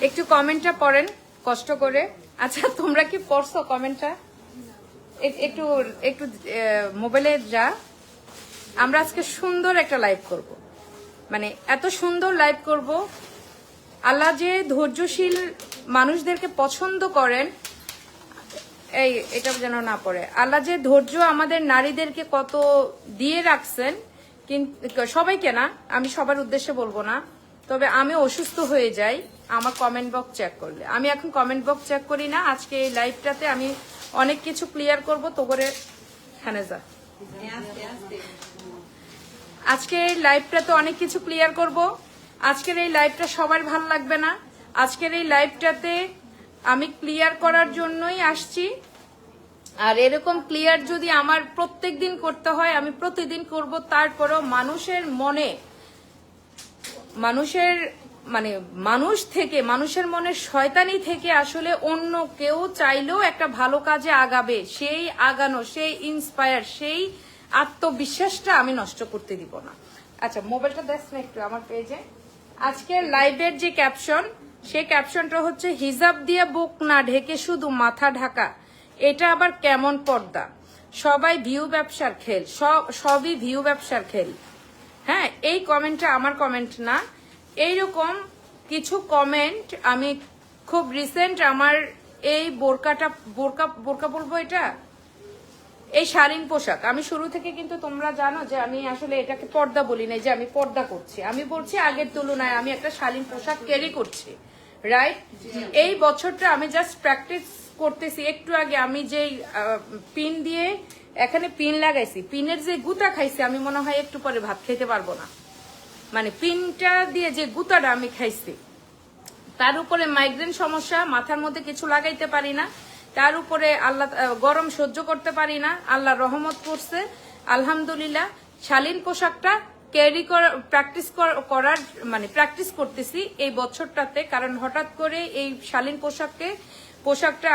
একটু কমেন্টটা পড়েন কষ্ট করে। আচ্ছা তোমরা কি পড়ছো কমেন্টটা? একটু একটু মোবাইলে যা। আমরা আজকে সুন্দর একটা লাইভ করব, মানে এত সুন্দর লাইভ করব। আল্লাহ যে ধৈর্যশীল মানুষদেরকে পছন্দ করেন, এই এটা যেন না পড়ে। আল্লাহ যে ধৈর্য আমাদের নারীদেরকে কত দিয়ে রাখছেন, কিন্তু সবাইকে না, আমি সবার উদ্দেশ্যে বলবো না, তবে আমি অসুস্থ হয়ে যাই আমার কমেন্ট বক্স চেক করলে। আমি এখন কমেন্ট বক্স চেক করি না। আজকে এই লাইভটাতে আমি অনেক কিছু ক্লিয়ার করব। তো করে এখানে যা, আজকে এই লাইভটাতে অনেক কিছু ক্লিয়ার করব। আজকের এই লাইভটা সবার ভালো লাগবে না। আজকের এই লাইভটাতে আমি ক্লিয়ার করার জন্যই আসছি। আর এরকম ক্লিয়ার যদি আমার প্রত্যেক দিন করতে হয়, আমি প্রতিদিন করব। তারপরেও মানুষের মনে, মানুষের মানে মানুষ থেকে, মানুষের মনে শয়তানি থেকে আসলে অন্য কেউ চাইলেও একটা ভালো কাজে আগাবে, সেই আগানো, সেই ইন্সপায়ার, সেই আত্মবিশ্বাসটা আমি নষ্ট করতে দিব না। আচ্ছা মোবাইলটা দেখ না একটু আমার পেজে। আজকের লাইভের যে ক্যাপশন, সেই ক্যাপশনটা হচ্ছে হিজাব দিয়ে বুক না ঢেকে শুধু মাথা ঢাকা, এটা আবার কেমন পর্দা, সবাই ভিউ ব্যবসার খেল, সবই ভিউ ব্যবসার খেল। হ্যাঁ, এই কমেন্টটা আমার কমেন্ট না। এইরকম কিছু কমেন্ট আমি খুব রিসেন্ট আমার এই বোরকা বলবো, এটা এই শালীন পোশাক, আমি শুরু থেকে কিন্তু তোমরা জানো যে আমি আসলে এটাকে পর্দা বলি না, যে আমি পর্দা করছি। আমি বলছি আগের তুলনায় আমি একটা শালীন পোশাক ক্যারি করছি, রাইট? এই বছরটা আমি জাস্ট প্র্যাকটিস করতেছি। একটু আগে আমি যে পিন দিয়ে এখানে পিন লাগাইছি, পিনের যে গুতা খাইছি, আমি মনে হয় একটু পরে ভাত খেতে পারবো না। মানে পিনটা দিয়ে যে গুতাটা আমি খাইছি, তার উপরে মাইগ্রেন সমস্যা, মাথার মধ্যে কিছু লাগাইতে পারি না, তার উপরে আল্লাহ গরম সহ্য করতে পারি না, আল্লাহ রহমত করছে আলহামদুলিল্লাহ। শালীন পোশাকটা ক্যারি প্র্যাকটিস করার মানে প্র্যাকটিস করতেছি এই বছরটাতে। কারণ হঠাৎ করে এই শালীন পোশাকটা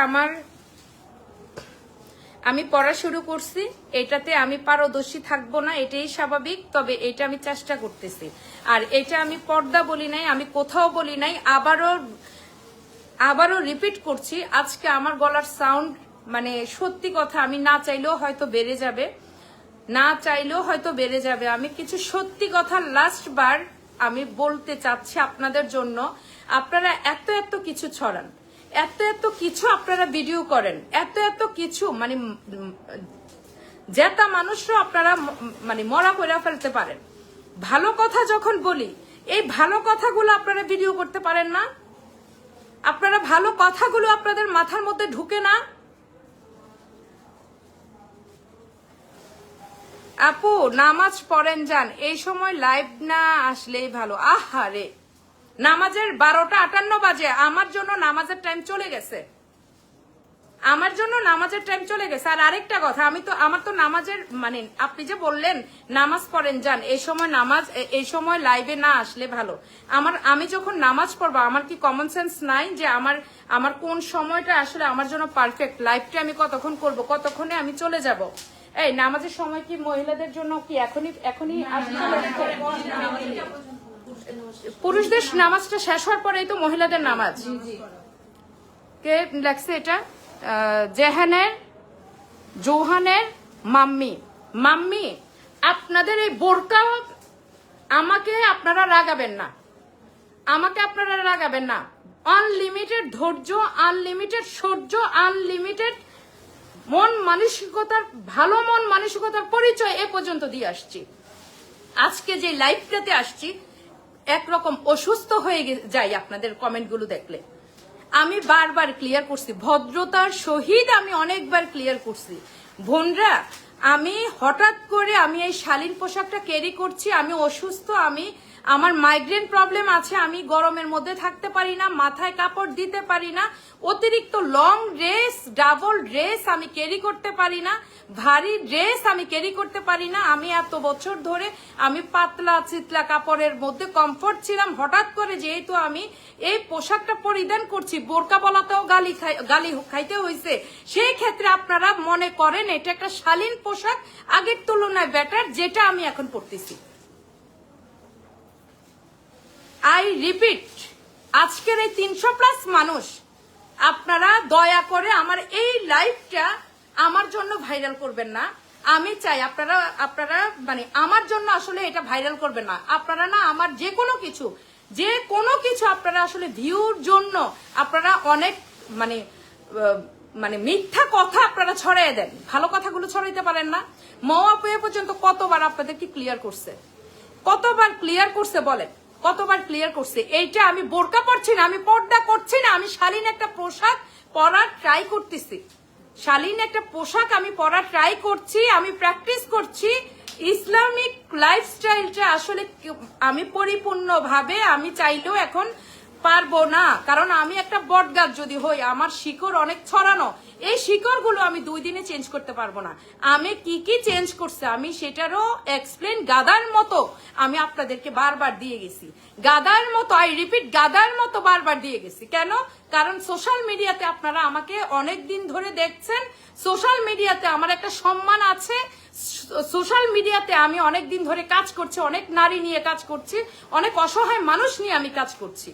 আমি পড়া শুরু করছি, এটাতে আমি পারদর্শী থাকবো না, এটাই স্বাভাবিক। তবে এটা আমি চেষ্টা করতেছি। আর এটা আমি পর্দা বলি নাই, আমি কোথাও বলি নাই। আবারও রিপিট করছি, আজকে আমার গলার সাউন্ড মানে সত্যি কথা, আমি না চাইলেও হয়তো বেড়ে যাবে, আমি কিছু সত্যি কথা লাস্ট বার আমি বলতে চাচ্ছি আপনাদের জন্য। আপনারা এত কিছু ছড়ান, এত কিছু আপনারা ভিডিও করেন, এত কিছু, মানে জেতা মানুষরা আপনারা মানে মরা করে ফেলতে পারেন। ভালো কথা যখন বলি, এই ভালো কথাগুলো আপনারা ভিডিও করতে পারেন না। আপনারা ভালো কথাগুলো আপনাদের মাথার মধ্যে ঢুকে না। আপু নামাজ পড়েন যান, এই সময় লাইভ না আসলেই ভালো। আহারে, নামাজের 12:58 বাজে, আমার জন্য নামাজের টাইম চলে গেছে, আর আরেকটা কথা, আমার তো নামাজের মানে আপনি যে বললেন নামাজ পড়েন যান, এই সময় লাইভে না আসলে ভালো। আমি যখন নামাজ পড়বো, আমার কি কমন সেন্স নাই যে আমার কোন সময়টা আসলে আমার জন্য পারফেক্ট, লাইভটা আমি কতক্ষণ করব, কতক্ষণে আমি চলে যাব? এই নামাজের সময় কি মহিলাদের জন্য কি এখনই পুরুষদের নামাজটা শেষ হওয়ার পরেই তো মহিলাদের নামাজ। কে লেখছে এটা? জোহানের মাম্মি, আপনাদের এই বোরকা আমাকে আপনারা রাগাবেন না। আনলিমিটেড ধৈর্য, আনলিমিটেড সহ্য, আনলিমিটেড ভালো মন মানসিকতার পরিচয় এ পর্যন্ত দিয়ে আসছি। আজকে যে লাইভটাতে আসছি, একরকম অসুস্থ হয়ে যাই আপনাদের কমেন্টগুলো দেখলে। আমি বারবার ক্লিয়ার করছি, ভদ্রতার সহিত আমি অনেকবার ক্লিয়ার করছি, বোনরা আমি হঠাৎ করে আমি এই শালীন পোশাকটা ক্যারি করছি, আমি অসুস্থ, আমার মাইগ্রেন প্রবলেম আছে, আমি গরমের মধ্যে থাকতে পারি না, মাথায় কাপড় দিতে পারি না, অতিরিক্ত লং ড্রেস, ডাবল ড্রেস আমি ক্যারি করতে পারি না, ভারী ড্রেস আমি ক্যারি করতে পারি না। আমি এত বছর ধরে আমি পাতলা চিতলা কাপড়ের মধ্যে কমফোর্ট ছিলাম, হঠাৎ করে যেহেতু আমি এই পোশাকটা পরিধান করছি, বোরকা বলাতেও গালি খাইতে হয়েছে, সেই ক্ষেত্রে আপনারা মনে করেন এটা একটা শালীন পোশাক, আগের তুলনায় বেটার, যেটা আমি এখন পরতেছি। আই রিপিট, আজকের এই 300+ মানুষ আপনারা দয়া করে আমার এই লাইভটা আমার জন্য ভাইরাল করবেন না। আমি চাই আপনারা মানে আমার জন্য আসলে এটা ভাইরাল করবেন না। আপনারা না আমার যে কোনো কিছু আপনারা আসলে ভিউর জন্য আপনারা অনেক মানে মিথ্যা কথা আপনারা ছড়াই দেন, ভালো কথাগুলো ছড়াইতে পারেন না। মওয়া পর্যন্ত কতবার আপনাদেরকে ক্লিয়ার করছে, কতবার ক্লিয়ার করছে বলেন, কতবার ক্লিয়ার করছে? এইটা আমি বোরকা পরছি না, আমি পর্দা করছি না, আমি শালীন একটা পোশাক পরার ট্রাই করতেছি, শালীন একটা পোশাক আমি পরার ট্রাই করছি, আমি প্র্যাকটিস করছি। ইসলামিক লাইফস্টাইলটা আসলে আমি পরিপূর্ণভাবে আমি চাইলেও এখন পারবো না, কারণ আমি একটা বটগাছ যদি হই, আমার শিকড় অনেক ছড়ানো, এই শিকড়গুলো আমি 2 দিনে চেঞ্জ করতে পারবো না। আমি কি চেঞ্জ করছে আমি সেটারও এক্সপ্লেন গাদার মতো আমি আপনাদেরকে বারবার দিয়ে গেছি, গাদার মতো, আই রিপিট, গাদার মতো বারবার দিয়ে গেছি। কেন? কারণ সোশ্যাল মিডিয়াতে আপনারা আমাকে অনেক দিন ধরে দেখছেন, সোশ্যাল মিডিয়াতে আমার একটা সম্মান আছে, সোশ্যাল মিডিয়াতে আমি অনেক দিন ধরে কাজ করছি, অনেক নারী নিয়ে কাজ করছি, অনেক অসহায় মানুষ নিয়ে আমি কাজ করছি।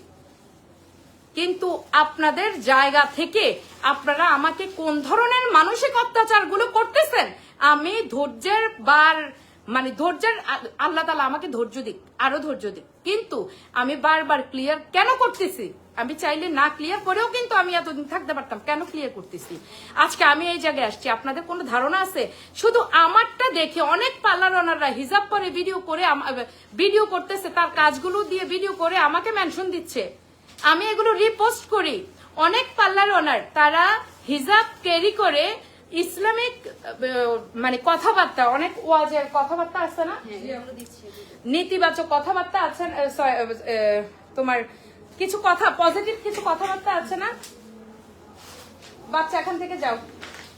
কিন্তু আপনাদের জায়গা থেকে আপনারা আমাকে কোন ধরনের মানসিক অত্যাচারগুলো করতেছেন, আমি ধৈর্যের আল্লাহ তাআলা আমাকে ধৈর্য দিক, আরো ধৈর্য দিক। কিন্তু আমি বারবার ক্লিয়ার কেন করতেছি? আমি চাইলে না ক্লিয়ার করেও কিন্তু আমি এতদিন থাকতে পারতাম, কেন ক্লিয়ার করতেছি? আজকে আমি এই জায়গায় আসছি, আপনাদের কোনো ধারণা আছে? শুধু আমারটা দেখে অনেক পার্লার ওনাররা হিজাব পরে ভিডিও করতেছে, তার কাজগুলো দিয়ে ভিডিও করে আমাকে মেনশন দিচ্ছে, আমি এগুলো রিপোস্ট করি। অনেক পার্লার ওনার তারা হিজাব ক্যারি করে ইসলামিক কথাবার্তা, অনেক ওয়াজের কথাবার্তা আছে না, নেতিবাচক কথাবার্তা আছে, তোমার কিছু কথা পজিটিভ কিছু কথাবার্তা আছে না, বাচ্চা এখান থেকে যাও,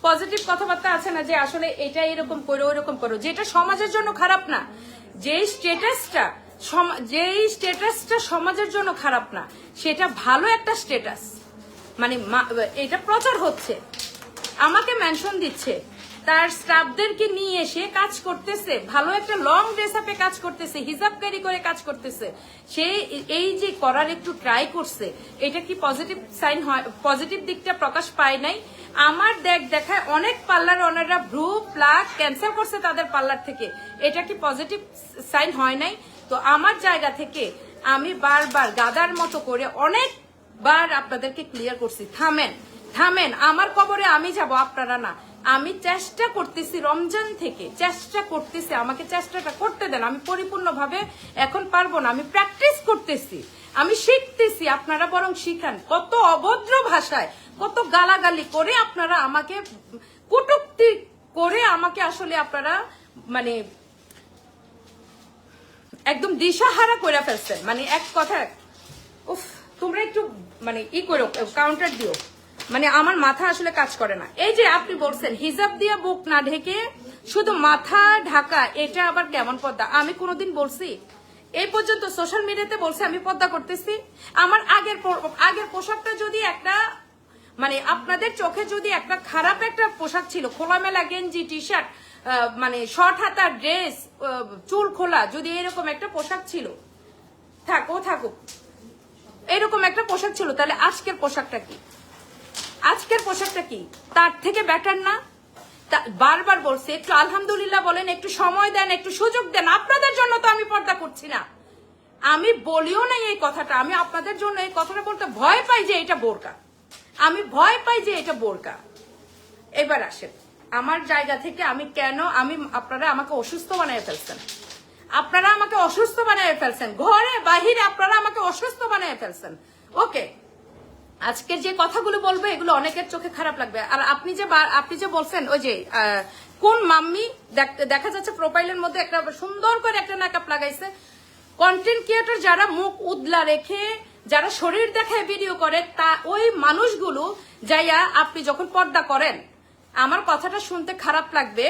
পজিটিভ কথাবার্তা আছে না যে আসলে এটা এরকম করো ওরকম করো, যেটা সমাজের জন্য খারাপ না, যেই স্ট্যাটাসটা সমাজের জন্য খারাপ না, সেটা ভালো একটা স্ট্যাটাস, এটা প্রচার হচ্ছে, আমাকে মেনশন দিচ্ছে, তার স্টাফদেরকে নিয়ে এসে কাজ করতেছে, ভালো একটা লং ড্রেস আপে কাজ করতেছে, হিজাব ক্যারি করে কাজ করতেছে, সে এই যে করার একটু ট্রাই করছে, এটা কি পজিটিভ সাইন হয়? পজিটিভ দিকটা প্রকাশ পায় নাই। আমার দেখায় অনেক পার্লার ওনাররা ভ্রু প্লাক ক্যান্সেল করছে তাদের পার্লার থেকে, এটা কি পজিটিভ সাইন হয় নাই? তো আমার জায়গা থেকে আমি বারবার গাদার মতো করে অনেকবার আপনাদেরকে ক্লিয়ার করছি, থামেন, আমার কবরে আমি যাব, আপনারা না। আমি চেষ্টা করতেছি রমজান থেকে, চেষ্টা করতেছি, আমাকে চেষ্টাটা করতে দেন, আমি পরিপূর্ণভাবে এখন পারবো না, আমি প্র্যাকটিস করতেছি, আমি শিখতেছি, আপনারা বরং শিখান। কত অভদ্র ভাষায়, কত গালাগালি করে আপনারা আমাকে কটূক্তি করে আমাকে আসলে আপনারা একদম দিশাহারা করে ফেলছেন, এক কথা, উফ, তোমরা একটু করো, কাউন্টার দিও, আমার মাথা আসলে কাজ করে না। এই যে আপনি বলছেন হিজাব দিয়ে বুক না ঢেকে শুধু মাথা ঢাকা, এটা আবার কেমন পর্দা? আমি কোনোদিন বলছি? এই পর্যন্ত সোশ্যাল মিডিয়াতে বলছে আমি পর্দা করতেছি? আমার আগের পোশাকটা যদি একটা আপনাদের চোখে যদি একটা খারাপ একটা পোশাক ছিল, খোলামেলা গেঞ্জি টি শার্ট, শর্ট হাতা ড্রেস, চুল খোলা, যদি এরকম একটা পোশাক ছিল, থাকুক এরকম একটা পোশাক ছিল, তাহলে আজকের পোশাকটা কি? তার থেকে বেটার না? বারবার বলছে একটু আলহামদুলিল্লাহ বলেন, একটু সময় দেন, একটু সুযোগ দেন। আপনাদের জন্য তো আমি পর্দা করছি না, আমি বলিও নাই এই কথাটা, আমি আপনাদের জন্য এই কথাটা বলতে ভয় পাই যে এটা বোরকা, আমি ভয় পাই যে এটা বোরকা। এবার আসেন আমার জায়গা থেকে আপনারা আমাকে অসুস্থ বানিয়ে ফেলছেন, ঘরে বাহিরে আপনারা আমাকে অসুস্থ বানিয়ে ফেলছেন। ওকে, আজকের যে কথাগুলো বলবো এগুলো অনেকের চোখে খারাপ লাগবে। আর আপনি যে বলছেন ওই যে কোন মাম্মি, দেখা যাচ্ছে প্রোফাইলের মধ্যে একটা সুন্দর করে একটা মেকআপ লাগাইছে, কন্টেন্ট ক্রিয়েটর যারা মুখ উদলা রেখে যারা শরীর দেখায় ভিডিও করে, তা ওই মানুষগুলো যাইয়া আপনি যখন পর্দা করেন, আমার কথাটা শুনতে খারাপ লাগবে,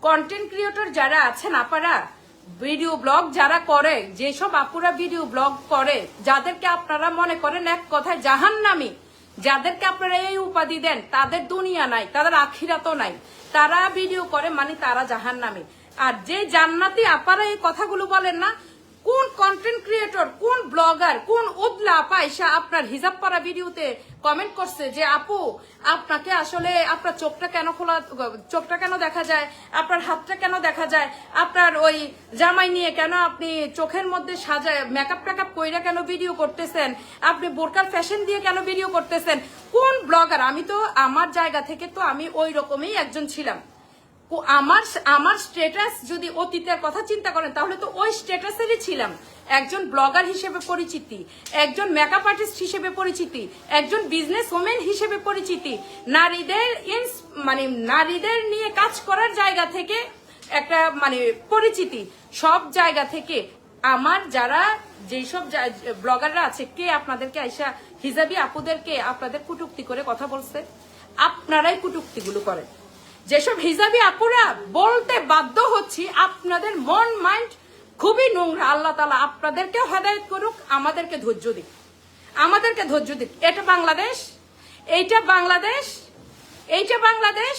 কন্টেন্ট ক্রিয়েটর যারা আছেন আপারা, ভিডিও ব্লগ যারা করে, যেসব আপুরা ভিডিও ব্লগ করে, যাদেরকে আপনারা মনে করেন এক কথায় জাহান্নামী, যাদেরকে আপনারা এই উপাধি দেন, তাদের দুনিয়া নাই, তাদের আখিরাতও নাই, তারা ভিডিও করে তারা জাহান্নামী। আর যে জান্নাতি আপারা এই কথাগুলো বলেন না, কোন কন্টেন্ট ক্রিয়েটর, কোন ব্লগার, কোন উদলা পাইসা আপনার হিজাব পরা ভিডিওতে কমেন্ট করছে যে আপু আপনাকে আসলে আপনার চোখটা কেন খোলা, চোখটা কেন দেখা যায়, আপনার হাতটা কেন দেখা যায়, আপনার ওই জামাই নিয়ে কেন আপনি চোখের মধ্যে সাজায় মেকআপ টেকআপ কইরা কেন ভিডিও করতেছেন, আপনি বোরকার ফ্যাশন দিয়ে কেন ভিডিও করতেছেন? কোন ব্লগার? আমি তো আমার জায়গা থেকে তো আমি ওই রকমই একজন ছিলাম। আমার স্ট্যাটাস যদি অতীতের কথা চিন্তা করেন তাহলে তো ওই স্ট্যাটাসেরই ছিলাম। একজন ব্লগার হিসেবে পরিচিতি, একজন মেকআপ আর্টিস্ট হিসেবে পরিচিতি, একজন বিজনেস ওমেন হিসেবে পরিচিতি, নারীদের নিয়ে কাজ করার জায়গা থেকে একটা পরিচিতি, সব জায়গা থেকে আমার যারা যেসব ব্লগাররা আছে, কে আপনাদেরকে আইসা হিজাবি আপুদেরকে আপনাদের কুটুক্তি করে কথা বলছে? আপনারাই কুটুক্তিগুলো করেন। যেসব হিজাবি আপুরা বলতে বাধ্য হচ্ছি, আপনাদের মন মাইন্ড খুবই নোংরা। আল্লাহ তাআলা আপনাদেরকে হেদায়েত করুক, আমাদেরকে ধৈর্য দিক, আমাদেরকে ধৈর্য দিক। এটা বাংলাদেশ, এইটা বাংলাদেশ, এইটা বাংলাদেশ।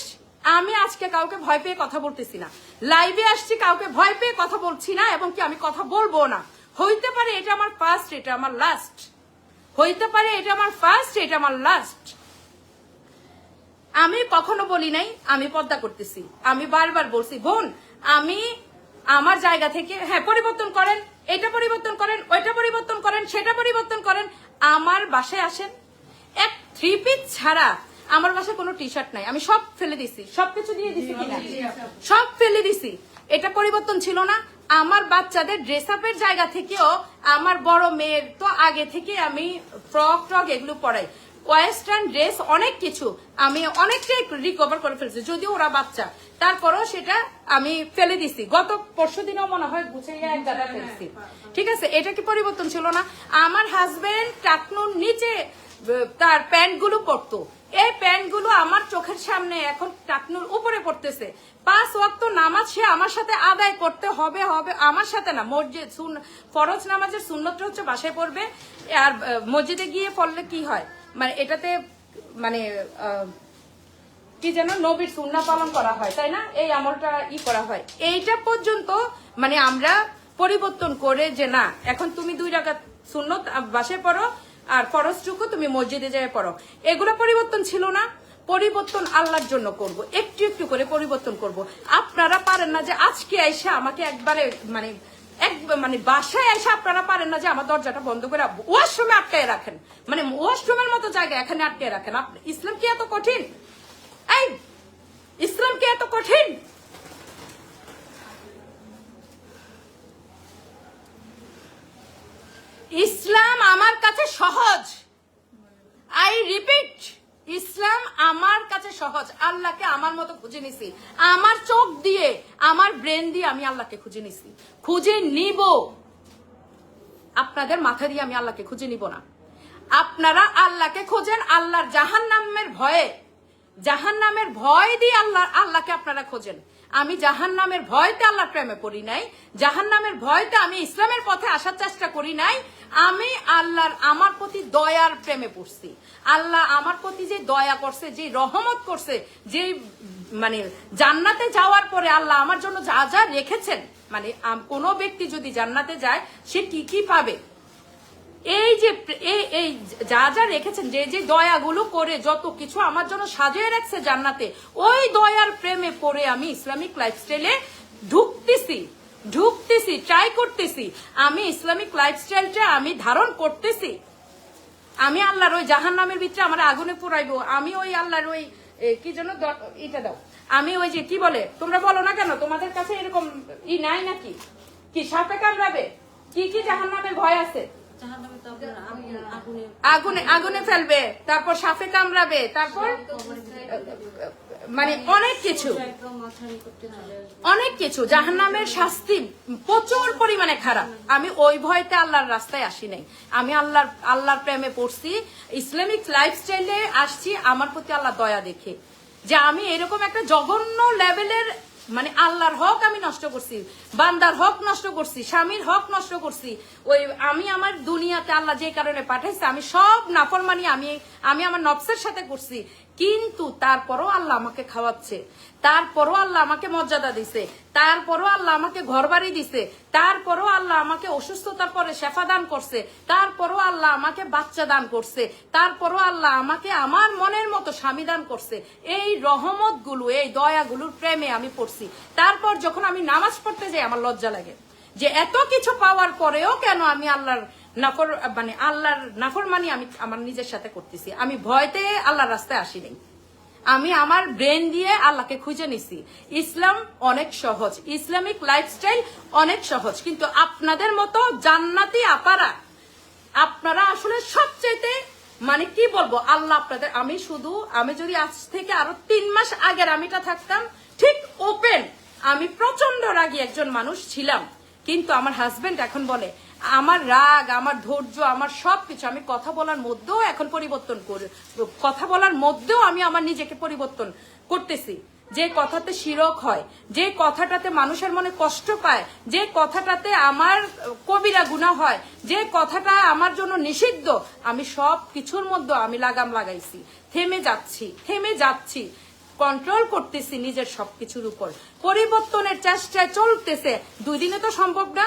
আমি আজকে কাউকে ভয় পেয়ে কথা বলতেছি না, লাইভে আসছি কাউকে ভয় পেয়ে কথা বলছি না, এবং কি আমি কথা বলবো না। হইতে পারে এটা আমার ফার্স্ট, এটা আমার লাস্ট, হইতে পারে এটা আমার ফার্স্ট, এটা আমার লাস্ট। আমি কখনো বলি নাই আমি পর্দা করতেছি। আমি বারবার বলছি বোন, আমি আমার জায়গা থেকে হ্যাঁ পরিবর্তন করেন, এটা পরিবর্তন করেন, ওইটা পরিবর্তন করেন, সেটা পরিবর্তন করেন। আমার বাসায় আসেন, এক 3 পিস ছাড়া আমার বাসায় কোনো টি শার্ট নাই, আমি সব ফেলে দিছি, সবকিছু দিয়ে দিছি কিনা সব ফেলে দিছি। এটা পরিবর্তন ছিল না। আমার বাচ্চাদের ড্রেস আপের জায়গা থেকেও আমার বড় মেয়ের তো আগে থেকে আমি ফ্রক ট্রক এগুলো পরাই, ওয়েস্টার্ন ড্রেস অনেক কিছু আমি অনেকটাই রিকভার করে ফেলছি, যদিও ওরা বাচ্চা, তারপরও সেটা আমি ফেলে দিছি। গত পরশু দিনও মনে হয় গুছিয়ে এক জায়গা ফেলছি। ঠিক আছে, এটা কি পরিবর্তন ছিল না? আমার হাজবেন্ড টাকনুর নিচে তার প্যান্ট গুলো পরতো, এই প্যান্ট গুলো আমার চোখের সামনে এখন টাকনুর উপরে পড়তেছে। 5 ওয়াক্ত নামাজ সে আমার সাথে আদায় করতে হবে, আমার সাথে না, মসজিদ ফরজ নামাজের সুন্নতটা হচ্ছে বাসায় পড়বে, আর মসজিদে গিয়ে পড়লে কি হয়, এটাতে কি যেন নবীর সুন্নাহ পালন করা হয়, তাই না? এই আমলটা করা হয়। এইটা পর্যন্ত আমরা পরিবর্তন করে যে না এখন তুমি 2 রাকাত সুন্নত বাসায় পড়ো আর ফরজটুকু তুমি মসজিদে যেয়ে পড়ো, এগুলো পরিবর্তন ছিল না। পরিবর্তন আল্লাহর জন্য করব, একটু একটু করে পরিবর্তন করব। আপনারা পারেন না যে আজকে আইসা আমাকে একবারে বাসায় এসে আপনারা পারেন না যে আমার দরজাটা বন্ধ করে ওয়াশরুমে আটকায় রাখেন, ওয়াশরুমের মতো জায়গায় এখানে আটকায় রাখেন। ইসলাম কি এত কঠিন? এই ইসলাম কি এত কঠিন? ইসলাম আমার কাছে সহজ। আই রিপিট, ইসলাম আমার কাছে সহজ। আল্লাহকে আমার মতো খুঁজে নিছি, আমার চোখ দিয়ে, আমার ব্রেন দিয়ে আমি আল্লাহকে খুঁজে নিছি, খুঁজে নিব। আপনাদের মাথা দিয়ে আমি আল্লাহকে খুঁজে নিব না। আপনারা আল্লাহকে খোঁজেন আল্লাহর জাহান্নামের ভয়ে, জাহান্নামের ভয় দিয়ে আল্লাহকে আপনারা খোঁজেন। আমি জাহান্নামের ভয়তে আল্লাহর প্রেমে পড়ি নাই, জাহান্নামের ভয়তে আমি ইসলামের পথে আসার চেষ্টা করি নাই। আমি আল্লাহর আমার প্রতি দয়ার প্রেমে পড়ছি। আল্লাহ আমার প্রতি যে দয়া করছে, যে রহমত করছে, যে জান্নাতে যাওয়ার পরে আল্লাহ আমার জন্য যা যা রেখেছেন, কোনো ব্যক্তি যদি জান্নাতে যায় সে কি কি পাবে, এই যে এই যা যা রেখেছেন, যে যে দয়াগুলো করে যত কিছু আমার জন্য সাজিয়ে রাখছে জান্নাতে, ওই দয়ার প্রেমে পড়ে আমি ইসলামিক লাইফস্টাইলে ঢুকতেছি, ট্রাই করতেছি। আমি ইসলামিক লাইফস্টাইলটা আমি ধারণ করতেছি। আমি আল্লাহর ওই জাহান্নামের ভিতরে আমার আগুনে পুরাইবো, আমি ওই আল্লাহর ওই কি যেন এটা দাও, আমি ওই যে কি বলে, তোমরা বলো না কেন, তোমাদের কাছে এরকম নাই নাকি? কি সাপে কামড়াবে, কি কি জাহান্নামের ভয় আছে? আগুনে ফেলবে, তারপর সাপে কামড়াবে, তারপর অনেক কিছু জাহান্নামের শাস্তি প্রচুর পরিমাণে খারাপ। আমি ওই ভয়তে আল্লাহর রাস্তায় আসি নাই, আমি আল্লাহর প্রেমে পড়ছি, ইসলামিক লাইফস্টাইলে আসছি আমার প্রতি আল্লাহ দয়া দেখে, যে আমি এরকম একটা জঘন্য লেভেলের আল্লাহর হক আমি নষ্ট করছি, বান্দার হক নষ্ট করছি, স্বামীর হক নষ্ট করছি। আমি আমার দুনিয়াতে আল্লাহ যে কারণে পাঠাইছে আমি সব নাফরমানি আমি আমার নফসের সাথে করছি। কিন্তু তারপরও আল্লাহ আমাকে খাওয়াচ্ছে, তারপরও আল্লাহ আমাকে মর্যাদা দিছে, তারপরও আল্লাহ আমাকে ঘর বাড়ি দিছে, তারপরও আল্লাহ আমাকে অসুস্থতার পরে শেফা দান করছে, তারপরও আল্লাহ আমাকে বাচ্চা দান করছে, তারপরও আল্লাহ আমাকে আমার মনের মতো স্বামী দান করছে। এই রহমত গুলো, এই দয়াগুলোর প্রেমে আমি পড়ছি। তারপর যখন আমি নামাজ পড়তে যাই আমার লজ্জা লাগে যে এত কিছু পাওয়ার পরেও কেন আমি আল্লাহর নাফরমানি আমি আমার নিজের সাথে করতেছি। আমি ভয়তে আল্লাহর রাস্তায় আসি নাই, আমি আমার ব্রেন দিয়ে আল্লাহকে খুঁজে নিছি। ইসলাম অনেক সহজ, ইসলামিক লাইফস্টাইল অনেক সহজ, কিন্তু আপনাদের মতো জান্নাতি আপারা, আপনারা আসলে সবচেয়ে মানে কি বলবো, আল্লাহ আপনাদের, আমি যদি আজ থেকে আরো 3 মাস আগের আমিটা থাকতাম ঠিক ওপেন, আমি প্রচন্ড রাগী একজন মানুষ ছিলাম। কিন্তু আমার হাজবেন্ড এখন বলে আমার রাগ, আমার ধৈর্য, আমার সবকিছু, আমি কথা বলার মধ্যেও এখন পরিবর্তন করে, কথা বলার মধ্যেও আমি আমার নিজেকে পরিবর্তন করতেছি। যে কথাতে শিরক হয়, যে কথাটাতে মানুষের মনে কষ্ট পায়, যে কথাটাতে আমার কবিরা গুনাহ হয়, যে কথাটা আমার জন্য নিষিদ্ধ, আমি সব কিছুর মধ্যে আমি লাগাম লাগাইছি। থেমে যাচ্ছি, কন্ট্রোল করতেছি নিজের সবকিছুর উপর। পরিবর্তনের চেষ্টায় চলতেছে। 2 দিনে তো সম্ভব না,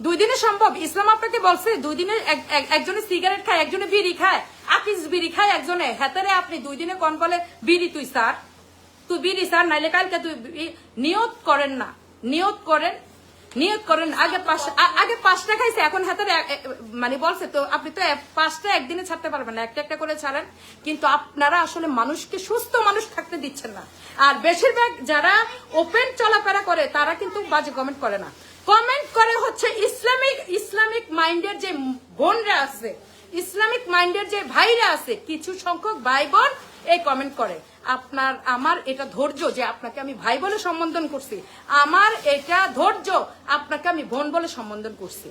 2 দিনে সম্ভব? ইসলাম আপনাকে বলছে 2 দিনে একজনে সিগারেট খায়, একজনে বিড়ি খায়, আকিস বিড়ি খায় একজনে, হেতারে আপনি 2 দিনে কোন বলে বিড়ি তুই বিড়ি স্যার, নাইলে কালকে তুই নিয়ত করেন না, নিয়ত করেন আগে 5টা খাইছে, এখন হাতের মানে বলছে তো আপনি তো 5টা একদিনে ছাড়তে পারবেন না, একটা করে ছাড়েন। কিন্তু আপনারা আসলে মানুষকে, সুস্থ মানুষ থাকতে দিচ্ছেন না। আর বেশিরভাগ যারা ওপেন চলাফেরা করে তারা কিন্তু বাজে কমেন্ট করে না, কমেন্ট করে হচ্ছে ইসলামিক মাইন্ডের যে বোনরা আছে, ইসলামিক মাইন্ডের যে ভাইরা আছে, কিছু সংখ্যক ভাই বোন এই কমেন্ট করে। আমার এটা ধৈর্য যে আপনাকে আমি ভাই বলে সম্বোধন করছি, আমার এটা ধৈর্য আপনাকে আমি বোন বলে সম্বোধন করছি।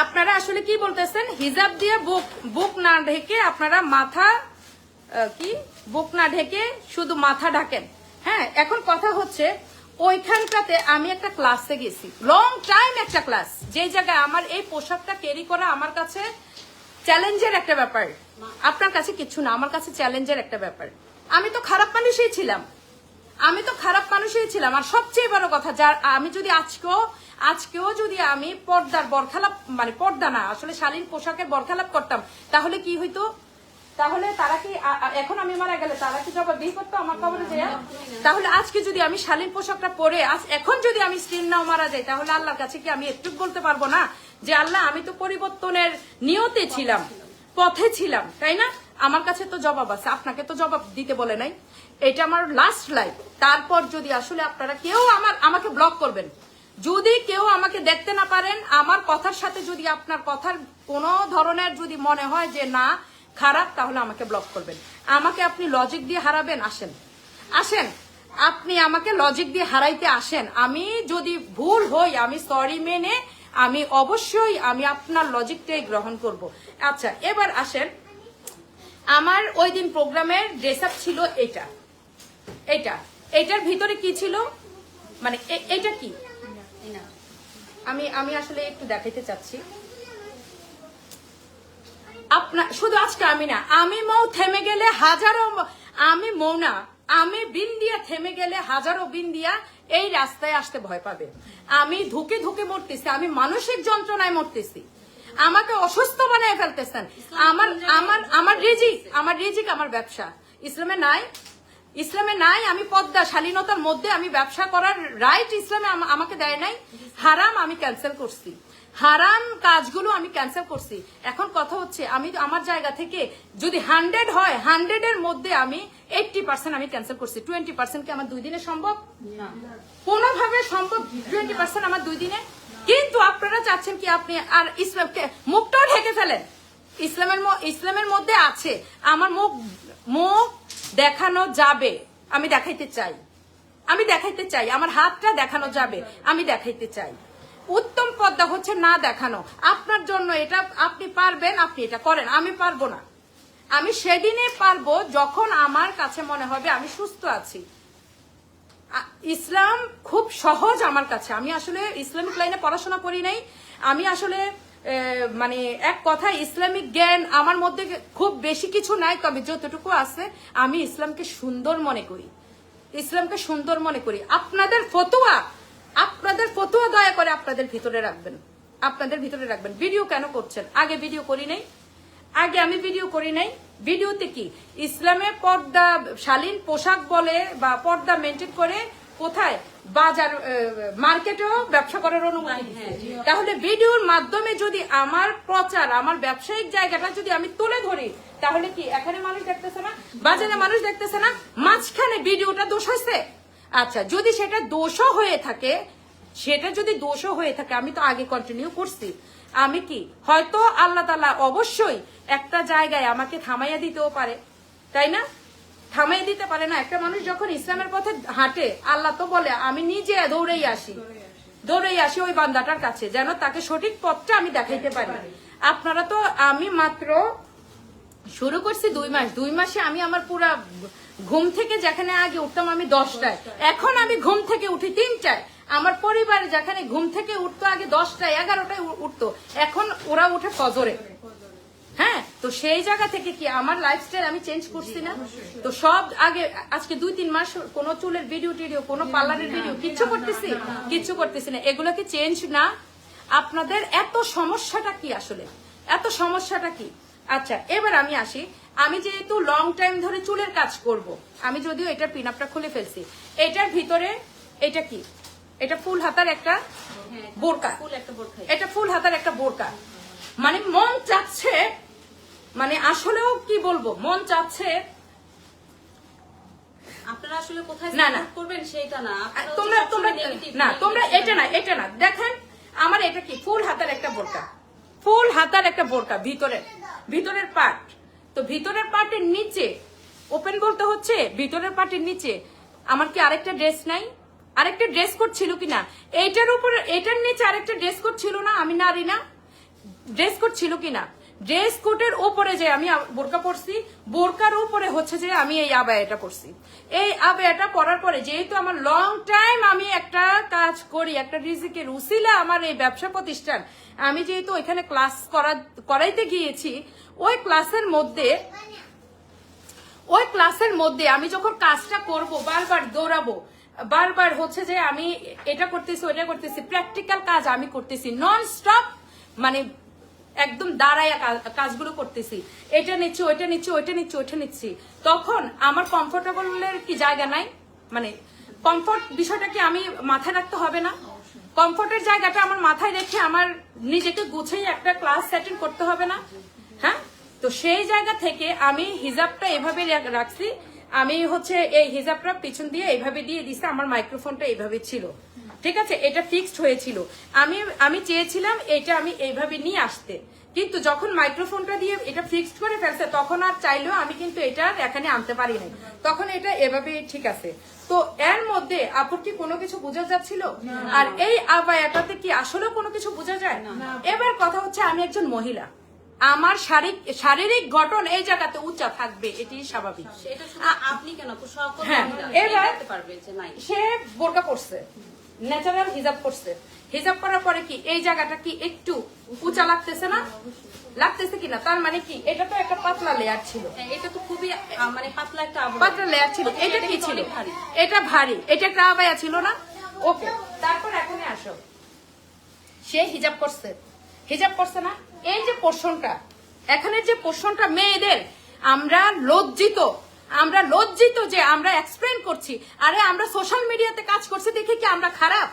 আপনারা আসলে কি বলতেছেন, হিজাব দিয়ে বুক না ঢেকে আপনারা বুক না ঢেকে শুধু মাথা ঢাকেন। হ্যাঁ, এখন কথা হচ্ছে ওইখানটাতে আমি একটা ক্লাসে গেছি, লং টাইম একটা ক্লাস, যে জায়গায় আমার এই পোশাকটা ক্যারি করা আমার কাছে চ্যালেঞ্জের একটা ব্যাপার। আপনার কাছে কিছু না, আমার কাছে চ্যালেঞ্জের একটা ব্যাপার। আমি তো খারাপ মানুষই ছিলাম, আর সবচেয়ে বড় কথা, যার আমি যদি আজকেও যদি আমি পর্দার বরখালাপ, মানে পর্দা না, আসলে শালীন পোশাকের বরখালাপ করতাম, তাহলে কি হইতো? তাহলে তারা কি, এখন আমি মারা গেলে তারা কি জবাবদিহি করতো আমার কবরে যায়? তাহলে আজকে যদি আমি শালীন পোশাকটা পরে এখন যদি আমি স্ত্রীর নাও মারা যাই, তাহলে আল্লাহর কাছে কি আমি একটু বলতে পারবো না যে আল্লাহ আমি তো পরিবর্তনের নিয়তে ছিলাম, পথে ছিলাম, তাই না? আমার কাছে তো জবাব আছে, আপনাকে তো জবাব দিতে বলে নাই। এটা আমার লাস্ট লাইফ। তারপর যদি আসলে আপনারা কেউ আমাকে ব্লক করবেন, যদি কেউ আমাকে দেখতে না পারেন, আমার কথার সাথে যদি আপনার কথার কোনো ধরনের যদি মনে হয় যে না খারাপ, তাহলে আমাকে ব্লক করবেন। আমাকে আপনি লজিক দিয়ে হারাবেন, আসেন আপনি আমাকে লজিক দিয়ে হারাইতে আসেন। আমি যদি ভুল হই, আমি সরি মেনে আমি অবশ্যই আমি আপনার লজিকটাই গ্রহণ করব। আচ্ছা, এবার আসেন, আমার ওই দিন প্রোগ্রামের ড্রেস আপ ছিল এইটার ভিতরে কি ছিল, মানে এটা কি আমি আসলে একটু দেখাইতে চাচ্ছি আপনার। শুধু আজকে আমি না, আমি থেমে গেলে হাজারো, আমি মৌনা, আমি বিন্দিয়া থেমে গেলে হাজারো বিন্দিয়া এই রাস্তায় আসতে ভয় পাবে। আমি ধুকে মরতেছি, আমি মানসিক যন্ত্রণায় মরতেছি, আমাকে অসুস্থ বানায় ফেলতেছেন। আমার রিজিক আমার ব্যবসা। ইসলামে নাই আমি পদ্মা শালীনতার মধ্যে আমি ব্যবসা করার রাইট ইসলামে আমাকে দেয় নাই। হারাম আমি ক্যান্সেল করছি, হারাম কাজগুলো আমি ক্যান্সেল করছি। এখন কথা হচ্ছে, আমি আমার জায়গা থেকে যদি 100 হয়, 100-এর মধ্যে আমি 80% আমি ক্যান্সেল করছি। 20% কি আমার 2 দিনে সম্ভব? কোনোভাবে সম্ভব 20% আমার 2 দিনে? কিন্তু আপনারা চাচ্ছেন কি আপনি আর ইসলামকে মুখটাও ঢেকে ফেলেন। ইসলামের মধ্যে আছে, আমার মুখ দেখানো যাবে, আমি দেখাইতে চাই, আমার হাতটা দেখানো যাবে, আমি দেখাইতে চাই। উত্তম পদ্মা হচ্ছে না দেখানো। আপনার জন্য এটা আপনি পারবেন, আপনি এটা করেন, আমি পারবো না। আমি সেদিনে পারবো যখন আমার কাছে মনে হবে আমি সুস্থ আছি। ইসলাম খুব সহজ আমার কাছে। আমি আসলে ইসলামিক লাইনে পড়াশোনা করি নাই, আমি আসলে মানে এক কথা ইসলামিক জ্ঞান আমার মধ্যে খুব বেশি কিছু নাই, তবে যতটুকু আছে আমি ইসলামকে সুন্দর মনে করি, ইসলামকে সুন্দর মনে করি। আপনাদের ফতোয়া দয়া করে আপনাদের ভিতরে রাখবেন, আপনাদের ভিতরে রাখবেন। ভিডিও কেন করছেন? আগে ভিডিও করি নাই, আগে আমি ভিডিও করি নাই। ভিডিওতে কি ইসলামে পর্দা শালীন পোশাক বলে বা পর্দা মেনটেন করে কোথায় বাজার মার্কেটেও ব্যবসা করার অনুমতি দিচ্ছে। তাহলে ভিডিওর মাধ্যমে যদি আমার প্রচার, আমার ব্যবসায়িক জায়গাটা যদি আমি তুলে ধরি, তাহলে কি এখানে মানুষ দেখতেছে না, বাজারে মানুষ দেখতেছে না, মাঝখানে ভিডিওটা দোষ হয়েছে? আচ্ছা, যদি সেটা দোষও হয়ে থাকে, আমি তো আগে কন্টিনিউ করছি। আমি কি হয়তো আল্লাহ তাআলা অবশ্যই একটা জায়গায় আমাকে থামাইয়া দিতেও পারে, তাই না? থামাইয়া দিতে পারে না? একটা মানুষ যখন ইসলামের পথে হাঁটে, আল্লাহ তো বলে আমি নিজে দৌড়েই আসি ওই বান্দাটার কাছে, যেন তাকে সঠিক পথটা আমি দেখাইতে পারি। আপনারা তো, আমি মাত্র শুরু করছি 2 মাস, 2 মাসে আমি আমার পুরা ঘুম থেকে যেখানে আগে উঠতাম আমি 10টায়, এখন আমি ঘুম থেকে উঠি 3টায়। আমার পরিবার যেখানে ঘুম থেকে উঠতো আগে 10টায় 11টায় উঠতো, এখন ওরা উঠে ফজরে। হ্যাঁ, তো সেই জায়গা থেকে কি আমার লাইফস্টাইল আমি চেঞ্জ করছি না? তো সব আগে আজকে 2-3 মাস কোনো চুলের ভিডিও টিডিও, কোনো পার্লারের ভিডিও কিচ্ছু করতেছি না। এগুলো কি চেঞ্জ না? আপনাদের এত সমস্যাটা কি আসলে? এত সমস্যাটা কি? আচ্ছা, এবার আমি আসি। আমি যেহেতু লং টাইম ধরে চুলের কাজ করব, আমি যদিও এটার পিনআপটা খুলে ফেলছি, এটার ভিতরে এটা কি? এটা ফুল হাতার একটা বোরকা, এটা ফুল হাতার একটা বোরকা। মানে মন চাচ্ছে, মানে আসলেও কি বলবো, মন চাচ্ছে আপনারা আসলে কোথায় না করবেন সেটা না, তোমরা এটা না দেখেন আমার এটা কি ফুল হাতার একটা বোরকা, ফুল হাতার একটা বোরকা, ভিতরের পার্ট। তো ভিতরের পার্টের নিচে ওপেন বলতে হচ্ছে, ভিতরের পার্টের নিচে আমার কি আরেকটা ড্রেস নাই? আরেকটা ড্রেস কোড ছিল কিনা? এইটার উপরে, এটার নিচে আরেকটা ড্রেস কোড ছিল না? আমি নারী না? ড্রেস কোড ছিল কিনা? ড্রেস কোডের উপরে যে আমি বোরকা পরছি, বোরকার উপরে হচ্ছে যে আমি এই আবায়াটা পরছি। এই আবায়াটা পরার পরে যেহেতু আমার লং টাইম আমি একটা কাজ করি, একটা রিজিকের উসিলা আমার এই ব্যবসা প্রতিষ্ঠান, আমি যেহেতু ওইখানে ক্লাস করাইতে গিয়েছি, ওই ক্লাসের মধ্যে আমি যখন কাজটা করব, বারবার দৌড়াবো, বারবার হচ্ছে যে আমি এটা করতেছি ওইটা করতেছি, প্র্যাকটিক্যাল কাজ আমি করতেছি নন স্টপ, মানে একদম দাঁড়াইয়া কাজগুলো করতেছি, এটা নিচ্ছি ওইটা নিচ্ছি ওইটা নিচ্ছি ওইটা নিচ্ছি, তখন আমার কমফোর্টেবলের কি জায়গা নাই? মানে কমফোর্ট বিষয়টা কি আমি মাথায় রাখতে হবে না? কমফোর্টের জায়গাটা আমার মাথায় রেখে আমার নিজেকে গুছিয়ে একটা ক্লাস সেটেল করতে হবে না? হ্যাঁ, তো সেই জায়গা থেকে আমি হিজাবটা এভাবে রাখছি। আমি হচ্ছে এই হিজাবটা পিছন দিয়ে এইভাবে দিয়ে দিছি, আমার মাইক্রোফোনটা এইভাবে ছিল, ঠিক আছে? এটা ফিক্সড হয়েছিল। আমি চেয়েছিলাম এটা আমি এইভাবে নিয়ে আসতে, কিন্তু যখন মাইক্রোফোনটা দিয়ে এটা ফিক্সড করে ফেলছে, তখন আর চাইলেও আমি কিন্তু এটা এখানে আনতে পারি নাই, তখন এটা এভাবে ঠিক আছে। তো এর মধ্যে আপুর কি কোনো কিছু বোঝা যাচ্ছিল? আর এই আবায়াটাতে কি আসলে কোনো কিছু বোঝা যায়? এবার কথা হচ্ছে আমি একজন মহিলা, আমার শারীরিক গঠন এই জায়গাতে উঁচা থাকবে, এটি স্বাভাবিক। আপনি কেন এবার সে বোরকা পরছে, ন্যাচারাল হিজাব করছে, হিজাব করার পরে কি এই জায়গাটা কি একটু উঁচা লাগতেছে না? লাগতেছে কিনা? তার মানে কি এটা তো একটা পাতলা লেয়ার ছিল, এটা তো খুবই মানে পাতলা লেয়ার ছিল। এটা কি ছিল? এটা ভারী, এটা একটা আবায়া ছিল না? ওকে, তারপর এখানে আসো, সে হিজাব করছে না? এই যে পোর্শনটা, এখানে যে পোর্শনটা মেয়েদের, আমরা লজ্জিত যে আমরা এক্সপ্লেন করছি। আরে আমরা সোশ্যাল মিডিয়াতে কাজ করছি দেখে কি আমরা খারাপ?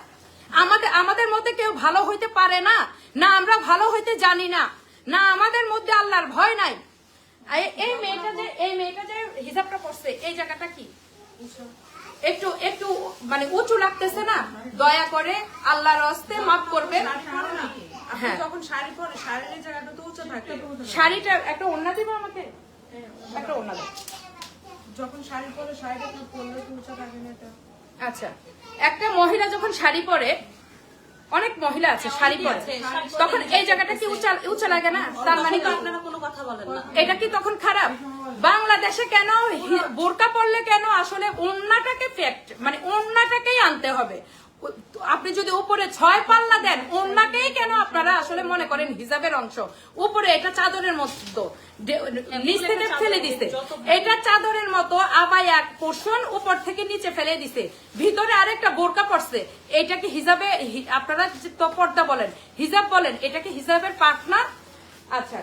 আমাদের মধ্যে কেউ ভালো হইতে পারে না? না আমরা ভালো হইতে জানি না? না আমাদের মধ্যে আল্লাহর ভয় নাই? এই মেয়েটা যে হিজাবটা পড়ছে, এই জায়গাটা কি একটু মানে উঁচু লাগতেছে না? দয়া করে আল্লাহর হস্তে মাফ করবেন। হ্যাঁ, যখন শাড়ি পরে শাড়ির জায়গাটা তো উঁচু থাকে, শাড়িটা একটা ওড়না দিব আমাকে, একটা ওড়না দাও। যখন শাড়ি পরে শাড়িটা পরলে তো উঁচু থাকে না এটা। আচ্ছা, একটা মহিলা যখন শাড়ি পরে, অনেক মহিলা আছে শাড়ি পরে, তখন এই জায়গাটা কি উঁচা লাগে না? তার মানে আপনারা কোনো কথা বলেন না, এটা কি তখন খারাপ? বাংলাদেশে কেন বোরকা পরলে কেন আসলে ওড়নাটাকে মানে ওড়নাটাকেই আনতে হবে? আপনি যদি উপরে 6 পাল্লা দেন, ওড়নাকেই কেন আপনার আপনারা আসলে মনে করেন হিজাবের অংশ, উপরে এটা চাদরের মতো নিচ থেকে ফেলে দিছে, এটা চাদরের মতো আবার এক পোর্শন উপর থেকে নিচে ফেলে দিছে, ভিতরে আরেকটা বোরকা পড়ছে। এটাকে হিজাবে, আপনারা তো পর্দা বলেন, হিজাব বলেন, এটাকে হিজাবের পার্ট না? আচ্ছা,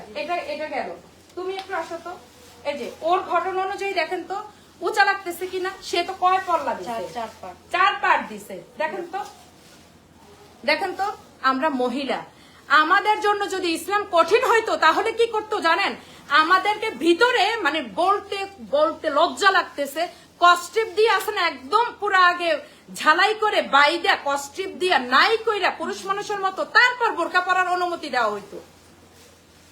এটা গেল। তুমি একটু আসো তো, এই যে ওর ঘটনা অনুযায়ী দেখেন তো উঁচা লাগতেছে কিনা। সে তো কয় পল্লা দিছে? 4 পার্ট দিছে। দেখেন তো আমরা মহিলা, আমাদের জন্য যদি ইসলাম কঠিন হইতো তাহলে কি করতো জানেন? আমাদেরকে ভিতরে মানে বলতে বলতে লজ্জা লাগতেছে, কস্টিপ দিয়ে আসে না, একদম পুরো আগে ঝালাই করে বাইদা কস্টিপ দিয়া নাই কইরা পুরুষ মানুষের মতো তারপর বোরকা পরার অনুমতি দেওয়া হইতো,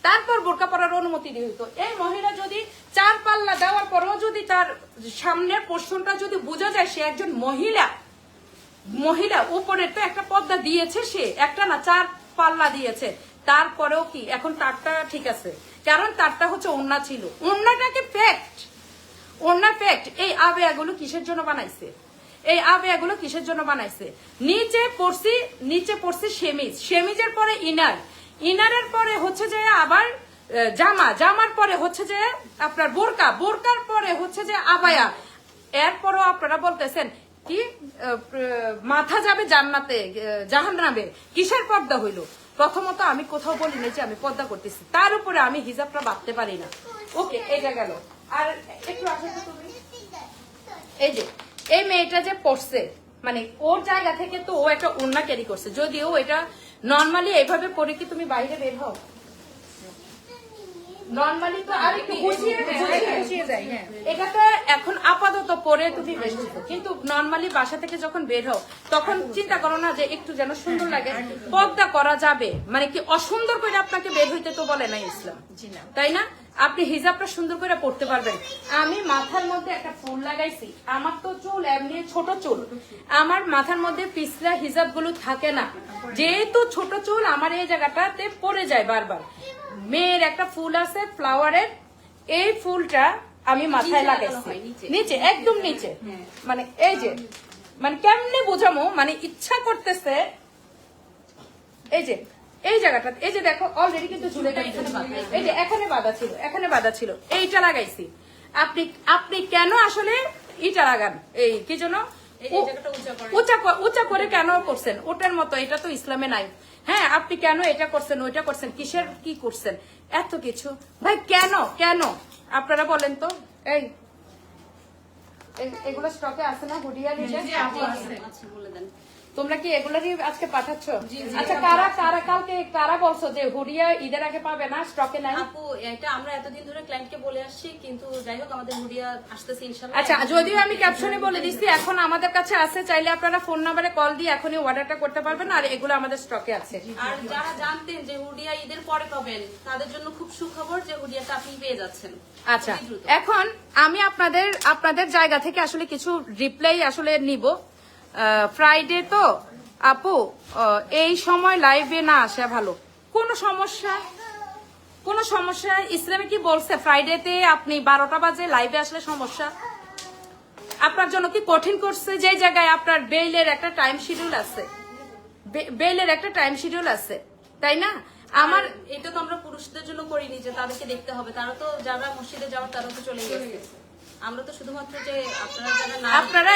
তারপর বোরকা পরার অনুমতি দিয়ে হইতো। এই মহিলা যদি 4 পাল্লা দেওয়ার পরেও যদি তার সামনের পোর্শনটা যদি বোঝা যায় সে একজন মহিলা, উপরে তো একটা পর্দা দিয়েছে, সে একটা না 4 পাল্লা দিয়েছে, তারপরেও কি এখন তারটা ঠিক আছে? কারণ তারটা হচ্ছে ওড়না ছিল, ওড়নাটাকে ফ্যাক্ট, ওড়না ফ্যাক্ট। এই আবেয়াগুলো কিসের জন্য বানাইছে? এই আবেয়াগুলো কিসের জন্য বানাইছে? নিচে পড়ছি সেমিজ, সেমিজের পরে ইনার, ইনারের পরে হচ্ছে যে আবার জামার পরে হচ্ছে যে আপনার বোরকা, বোরকার পরে হচ্ছে যে আবায়া। এরপরও আপনারা বলতেছেন কি মাথা যাবে জান্নাতে জাহান্নামে, কিসের পর্দা হইল? প্রথমত আমি কোথাও বলিনি যে আমি পর্দা করতেছি, তার উপরে আমি হিজাবটা বাঁধতে পারি না। ওকে, এটা গেল। আর একটু আসলে তুমি এই যে এই মেয়েটা যে পড়ছে, মানে ওর জায়গা থেকে তো ও একটা ওড়না ক্যারি করছে, যদিও এটা নর্মালি এইভাবে পরে কি তুমি বাইরে বের হও? নর্মালি তো আর একটু গুছিয়ে যায়, হ্যাঁ। এটা তো এখন আপাতত পরে তুমি বের হতো, কিন্তু নর্মালি বাসা থেকে যখন বের হও তখন চিন্তা করো না যে একটু যেন সুন্দর লাগে, পর্দা করা যাবে, মানে কি অসুন্দর করে আপনাকে বের হইতে তো বলে না ইসলাম, তাই না? আপনি হিজাবটা সুন্দর করে পড়তে পারবেন। আমি মাথার মধ্যে একটা ফুল লাগাইছি, আমার তো চুল এমনি ছোট চুল, আমার মাথার মধ্যে পিছলা হিজাব গুলো থাকে না, যেহেতু ছোট চুল আমার এই জায়গাটাতে পড়ে যায় বারবার। মেয়ের একটা ফুল আছে ফ্লাওয়ারের, এই ফুলটা আমি মাথায় লাগাইছি নিচে, একদম নিচে, মানে এই যে মানে কেমনে বোঝামো, মানে ইচ্ছা করতেছে এই যে এই জায়গাটা, এই যে দেখো অলরেডি কিন্তু ঝুলে গেছে, এই যে এখানে বাঁধা ছিল, এইটা লাগাইছি। আপনি কেন আসলে ইটা লাগান? এই কি জন্য উঁচা করে কেন করছেন? ওটার মতো এটা তো ইসলামে নাই। হ্যাঁ, আপনি কেন এটা করছেন, ওইটা করছেন, কিসের কি করছেন, এত কিছু ভাই কেন আপনারা বলেন তো? এগুলো স্টকে আছে না? হুডিয়া বলে দেন। তোমরা কি এগুলারই আজকে পাঠাচ্ছ? আচ্ছা, কারা বলছো যে হুডিয়া ঈদের আগে পাবে না, স্টকে নাই? আপু, এটা আমরা এতদিন ধরে ক্লায়েন্টকে বলে আসছি, কিন্তু যাই হোক আমাদের হুডিয়া আসতেছে ইনশাআল্লাহ। আচ্ছা, যদিও আমি ক্যাপশনে বলে দিচ্ছি এখন আমাদের কাছে আছে, চাইলে আপনারা ফোন নাম্বারে কল দিয়ে এখনই অর্ডারটা করতে পারবেন, আর এগুলো আমাদের স্টকে আছে। আর যারা জানতেন যে হুডিয়া ঈদের পরে পাবেন তাদের জন্য খুব সুখবর যে হুডিয়াটা আপনি পেয়ে যাচ্ছেন। আচ্ছা, এখন আমি আপনাদের জায়গা থেকে আসলে কিছু রিপ্লাই আসলে নিব। ফ্রাইডে তো আপু, এই সময় লাইভে না আসা ভালো। কোনো সমস্যা ইসলামে কি বলছে ফ্রাইডেতে আপনি 12টা বাজে লাইভে আসলে সমস্যা? আপনার জন্য কি কঠিন করছে? যে জায়গায় আপনার বেইলের একটা টাইম শিডিউল আছে, তাই না? আমার এটা তো আমরা পুরুষদের জন্য করিনি যে তাদেরকে দেখতে হবে, তারা তো যারা মসজিদে যাওয়ার তারা তো চলে গেছে। আমরা তো শুধুমাত্র যে আপনারা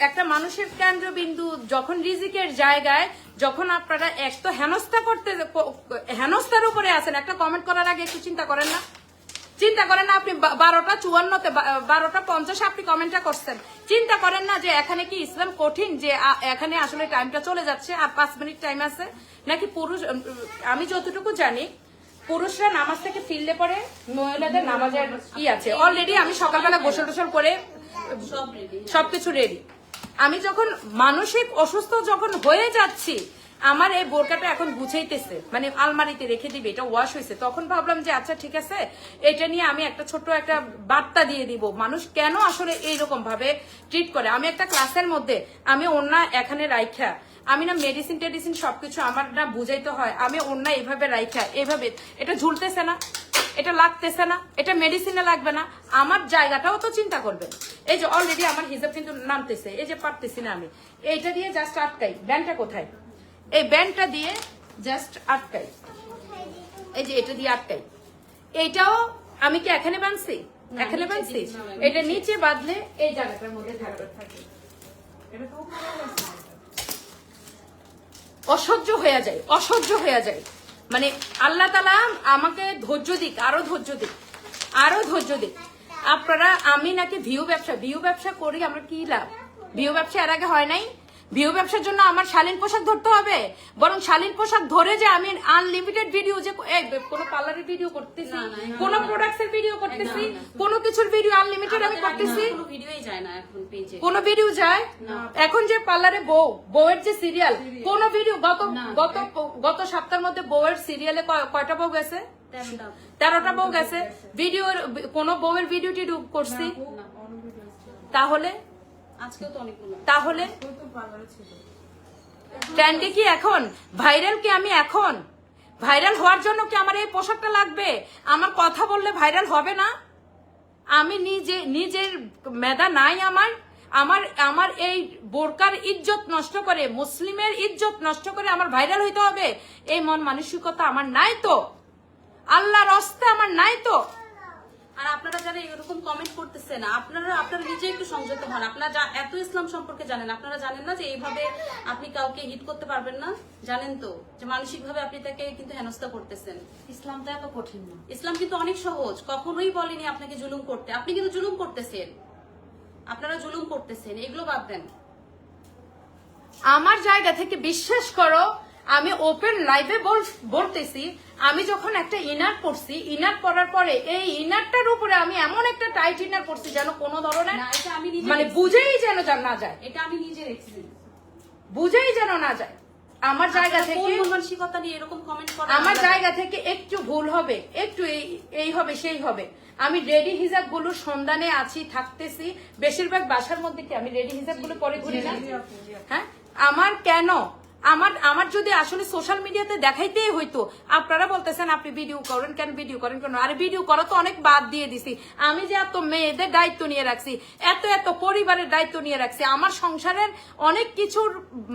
একটা মানুষের কেন্দ্রবিন্দু যখন রিজিকের জায়গায়, যখন আপনারা এক তো হেনস্থার উপরে আছেন, একটা কমেন্ট করার আগে একটু চিন্তা করেন না? আপনি 12:54 12:50 আপনি কমেন্টটা করছেন, চিন্তা করেন না যে এখানে কি ইসলাম কঠিন, যে এখানে আসলে টাইমটা চলে যাচ্ছে আর 5 মিনিট টাইম আছে নাকি? আমি যতটুকু জানি পুরুষরা নামাজ থেকে ফিরলে পরে মহিলাদের নামাজের কি আছে অলরেডি। আমি সকালবেলা গোসল টোসল করে সবকিছু রেডি। আমি যখন মানসিক অসুস্থ যখন হয়ে যাচ্ছি, আমার এই বোরকাটা এখন গুছাইতেছে, মানে আলমারিতে রেখে দিবে, এটা ওয়াশ হয়েছে, তখন ভাবলাম যে আচ্ছা ঠিক আছে, এটা নিয়ে আমি একটা ছোট্ট একটা বার্তা দিয়ে দিব, মানুষ কেন আসলে এইরকম ভাবে ট্রিট করে। আমি একটা ক্লাসের মধ্যে আমি অন্য এখানে রাইখা, আমি না মেডিসিন সবকিছু আমার না বুঝাইতে হয়, আমি অন্য এইভাবে রাইখা, এইভাবে এটা ঝুলতেছে না, এটা লাগতেছে না, এটা মেডিসিনে লাগবে না, আমার জায়গাটাও তো চিন্তা করবেন। এই যে অলরেডি আমার হিজাব কিন্তু নামতেছে, এই যে পারতেছি না আমি, এইটা দিয়ে জাস্ট আটকাই। ব্যান্ডটা কোথায়? এই ব্যান্ডটা দিয়ে জাস্ট আটকাই, এই যে এটা দিয়ে আটকাই। এইটাও আমি কি এখানে বাঁধছি, এখানে বাঁধছি, এটা নিচে বাঁধলে এই জায়গাটার মধ্যে থাকবে। এটা তো উপরে গেছে। অসহ্য হয়ে যায়, অসহ্য হয়ে যায়। মানে আল্লাহ তাআলা আমাকে ধৈর্য দিক, আরো ধৈর্য দিক, আরো ধৈর্য দিক। আপনারা, আমি নাকি ভিউ ব্যবসা করি, আমার কি লাভ? ভিউ ব্যবসা এর আগে হয় নাই। ভিউ ব্যবসার জন্য আমার শালীন পোশাক ধরতে হবে? বরং শালীন পোশাক ধরে যে আমি আনলিমিটেড ভিডিও, যে কোনো পার্লারের ভিডিও করতেছি, কোনো প্রোডাক্টসের ভিডিও করতেছি, কোনো কিছুর ভিডিও আনলিমিটেড আমি করতেছি, কোনো ভিডিওই যায় না এখন পেজে। কোন ভিডিও যায়? এখন যে পার্লারে বউয়ের যে সিরিয়াল, কোন ভিডিও গত সপ্তাহের মধ্যে বউয়ের সিরিয়ালে কয়টা বউ গেছে? 13টা বউ গেছে। ভিডিওর কোন বউয়ের ভিডিও টিডিও করছি? তাহলে আজকেও তো অনেকগুলো। তাহলে ওই তো পার্লারে ছিল। ট্রেন্ডে কি এখন? ভাইরাল কি আমি এখন? ভাইরাল হওয়ার জন্য কি আমার এই পোশাকটা লাগবে? আমার কথা বললে ভাইরাল হবে না? আমি নিজের মেধা নাই আমার এই বোরকার ইজ্জত নষ্ট করে, মুসলিমের ইজ্জত নষ্ট করে আমার ভাইরাল হইতে হবে? এই মন মানসিকতা আমার নাই তো, আল্লাহর রাস্তে আমার নাই তো। আর আপনারা যারা এরকম কমেন্ট করতেছেন, আপনারা নিজে একটু সংযত হন। আপনারা এত ইসলাম সম্পর্কে জানেন, আপনারা জানেন না যে এইভাবে আপনি কাউকে হিট করতে পারবেন না? জানেন তো যে মানসিক ভাবে আপনি তাকে কিন্তু হেনস্থা করতেছেন। ইসলামটা এত কঠিন না। ইসলাম কিন্তু অনেক সহজ, কখনোই বলেনি আপনাকে জুলুম করতে। আপনি কিন্তু জুলুম করতেছেন, আপনারা জুলুম করতেছেন, এগুলো বাদ দেন। আমার জায়গা থেকে বিশ্বাস করো, আমি ওপেন লাইভে বলতেছি, আমি যখন একটা ইনার পরছি, ইনার পরার পরে এই ইনারটার উপরে আমি এমন একটা টাইট ইনার পরছি যেন কোনো ধরনের না, এটা আমি নিজে মানে দেখছি। বুঝেই যেন না যায়, এটা আমি নিজে দেখছি। বুঝেই যেন না যায়। আমার জায়গা আপনারা থেকে, কোন মানসিকতা নিয়ে এরকম কমেন্ট করেন? আমার জায়গা থেকে একটু ভুল হবে, একটু এই হবে সেই হবে। আমি রেডি হিজাব গুলোর সন্ধানে আছি, থাকতেছি। বেশিরভাগ বাসার মধ্যে কি আমি রেডি হিজাব গুলো পরে ঘুরি না? হ্যাঁ, আমার কেন, আমার যদি আসলে সোশ্যাল মিডিয়াতে দেখাইতেই হইতো, আপনারা বলতেছেন আপনি ভিডিও করেন কেন, ভিডিও করেন কেন? আরে ভিডিও করা তো অনেক বাদ দিয়ে দিছি। আমি যে এত মেয়েদের দায়িত্ব নিয়ে রাখছি, এত পরিবারের দায়িত্ব নিয়ে রাখছি, আমার সংসারের অনেক কিছুর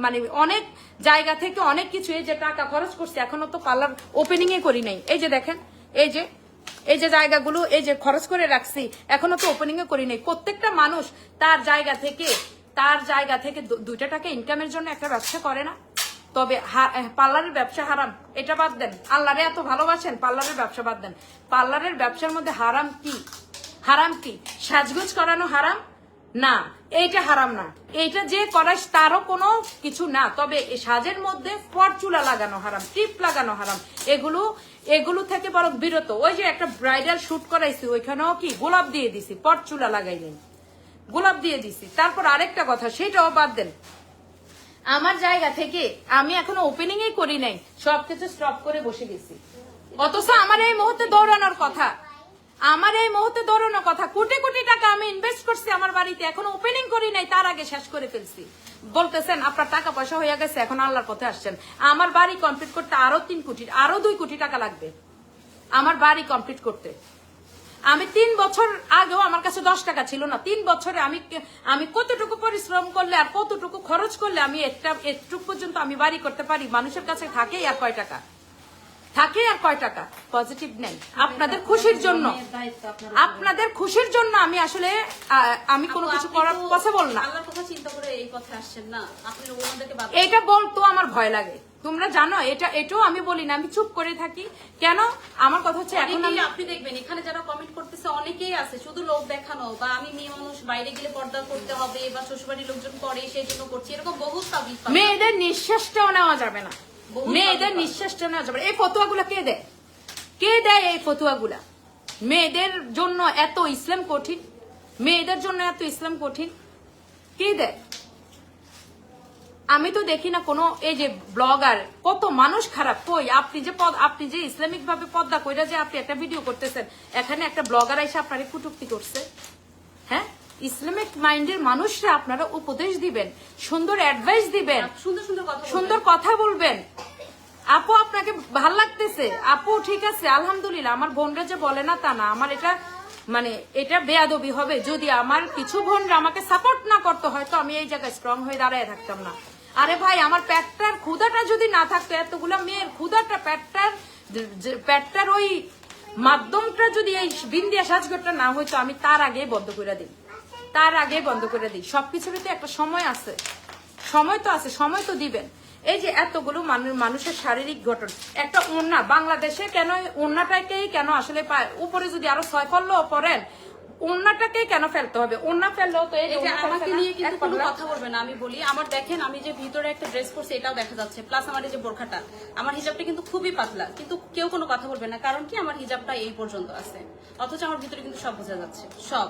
মানে অনেক জায়গা থেকে অনেক কিছু, এই যে টাকা খরচ করছি, এখনো তো পার্লার ওপেনিং এ করি নাই। এই যে দেখেন, এই যে জায়গাগুলো এই যে খরচ করে রাখছি, এখনো তো ওপেনিং এ করি নাই। প্রত্যেকটা মানুষ তার জায়গা থেকে 2টা টাকা ইনকামের জন্য একটা ব্যবসা করে না? তবে পার্লারের ব্যবসা হারাম, এটা বাদ দেন। আল্লাহরে এত ভালোবাসেন, পার্লারের ব্যবসা বাদ দেন। পার্লারের ব্যবসার মধ্যে হারাম কি? হারাম কি? সাজগোজ করানো হারাম না, এইটা হারাম না। এইটা যে করাস তারও কোনো কিছু না। তবে সাজের মধ্যে পরচুলা লাগানো হারাম, টিপ লাগানো হারাম। এগুলো থেকে বরং বিরত। ওই যে একটা ব্রাইডাল শুট করাইছি, ওইখানেও কি গোলাপ দিয়ে দিছি, পরচুলা লাগাই নেই, গোলাপ দিয়ে দিছি। তারপর আরেকটা কথা, সেটাও বাদ দেন। আমার জায়গা থেকে আমি এখনো ওপেনিং এই করি নাই, সবকিছু স্টপ করে বসে গেছি। অথচ আমার এই মুহূর্তে দৌড়ানোর কথা, কোটি কোটি টাকা আমি ইনভেস্ট করছি আমার বাড়িতে, এখনো ওপেনিং করি নাই, তার আগে শেষ করে ফেলছি। বলতেছেন আপনার টাকা পয়সা হয়ে গেছে, এখন আল্লাহর পথে আসছেন। আমার বাড়ি কমপ্লিট করতে আরো 3 কোটি, আরো 2 কোটি টাকা লাগবে আমার বাড়ি কমপ্লিট করতে। আমি 3 বছর আগেও আমার কাছে 10 টাকা ছিল না। 3 বছরে আমি কতটুকু পরিশ্রম করলে আর কতটুকু খরচ করলে আমি একটু পর্যন্ত আমি বাড়ি করতে পারি? মানুষের কাছে থাকে আর কয় টাকা? পজিটিভ নেই। আপনাদের খুশির জন্য আমি আসলে আমি কোনো কিছু করার পসিবল না। আল্লাহর কথা চিন্তা করে এই কথা আসছেন না, আপনি ওনাদেরকে বাদ এটা বলতো আমার ভয় লাগে, তোমরা জানো। এটাও আমি বলি না, আমি চুপ করে থাকি কেন? আমার কথা হচ্ছে এখন আপনি দেখবেন এখানে যারা কমেন্ট করতেছে অনেকেই আছে শুধু লোক দেখানো, বা আমি মেয়ে মানুষ বাইরে গেলে পর্দা করতে হবে, বা শ্বশুরবাড়ির লোকজন করে সেই জন্য করছি, এরকম বহু তাবিজ। মেয়েদের নিঃশ্বাসটাও নেওয়া যাবে না, মেয়েদের নিঃশ্বাসটা নেওয়া যাবে না। এই ফতুয়াগুলা কে দেয়? এই ফতুয়াগুলা? মেয়েদের জন্য এত ইসলাম কঠিন, মেয়েদের জন্য এত ইসলাম কঠিন, কে দেয়? আমি তো দেখি না কোনো এই যে ব্লগার, কত মানুষ খারাপ। কই আপনি যে ইসলামিক ভাবে পর্দা কইরা যে আপনি একটা ভিডিও করতেছেন, এখানে একটা ব্লগার এসে আপনারে কটূক্তি করছে। হ্যাঁ, ইসলামিক মাইন্ডের মানুষরা আপনারা উপদেশ দিবেন, সুন্দর অ্যাডভাইস দিবেন, সুন্দর কথা বলবেন। আপু আপনাকে ভাল লাগতেছে, আপু ঠিক আছে আলহামদুলিল্লাহ। আমার বোনরা যে বলে না তা না, আমার এটা বেয়াদবি হবে যদি আমার কিছু বোনরা আমাকে সাপোর্ট না করতে, হয়তো আমি এই জায়গায় স্ট্রং হয়ে দাঁড়ায় থাকতাম না। আরে ভাই আমার পেটটার ক্ষুধাটা যদি না থাকতো, এতগুলো মেয়ের ক্ষুধাটা পেটটার ওই মাধ্যমটা যদি এই বিন্দিয়া সাজগরটা না হইতো, আমি তার আগেই বন্ধ করে দিই, তার আগেই বন্ধ করে দিই। সবকিছুরই তো একটা সময় আছে, সময় তো আছে, সময় তো দিবেন। এই যে এতগুলো মানুষের শারীরিক গঠন, একটা ওড়না বাংলাদেশে কেন ওড়নাটাকেই কেন আসলে উপরে যদি আরো 6 পল্লও পরেন, ওড়নাটাকে কেন ফেলতে হবে? ওড়না ফেললেও তো এই যে এই যে ওড়না আমাকে ফেলে না, নিয়ে কিন্তু এক কোনো পাল্লা। কথা বলবে না। আমি বলি, আমার দেখেন আমি যে ভিতরে একটা ড্রেস পরছি এটাও দেখা যাচ্ছে, প্লাস আমার এই যে বোরখাটা, আমার হিজাবটা কিন্তু খুবই পাতলা, কিন্তু কেউ কোনো কথা বলবে না। কারণ কি, আমার হিজাবটা এই পর্যন্ত আছে, অথচ আমার ভিতরে কিন্তু সব বোঝা যাচ্ছে, সব।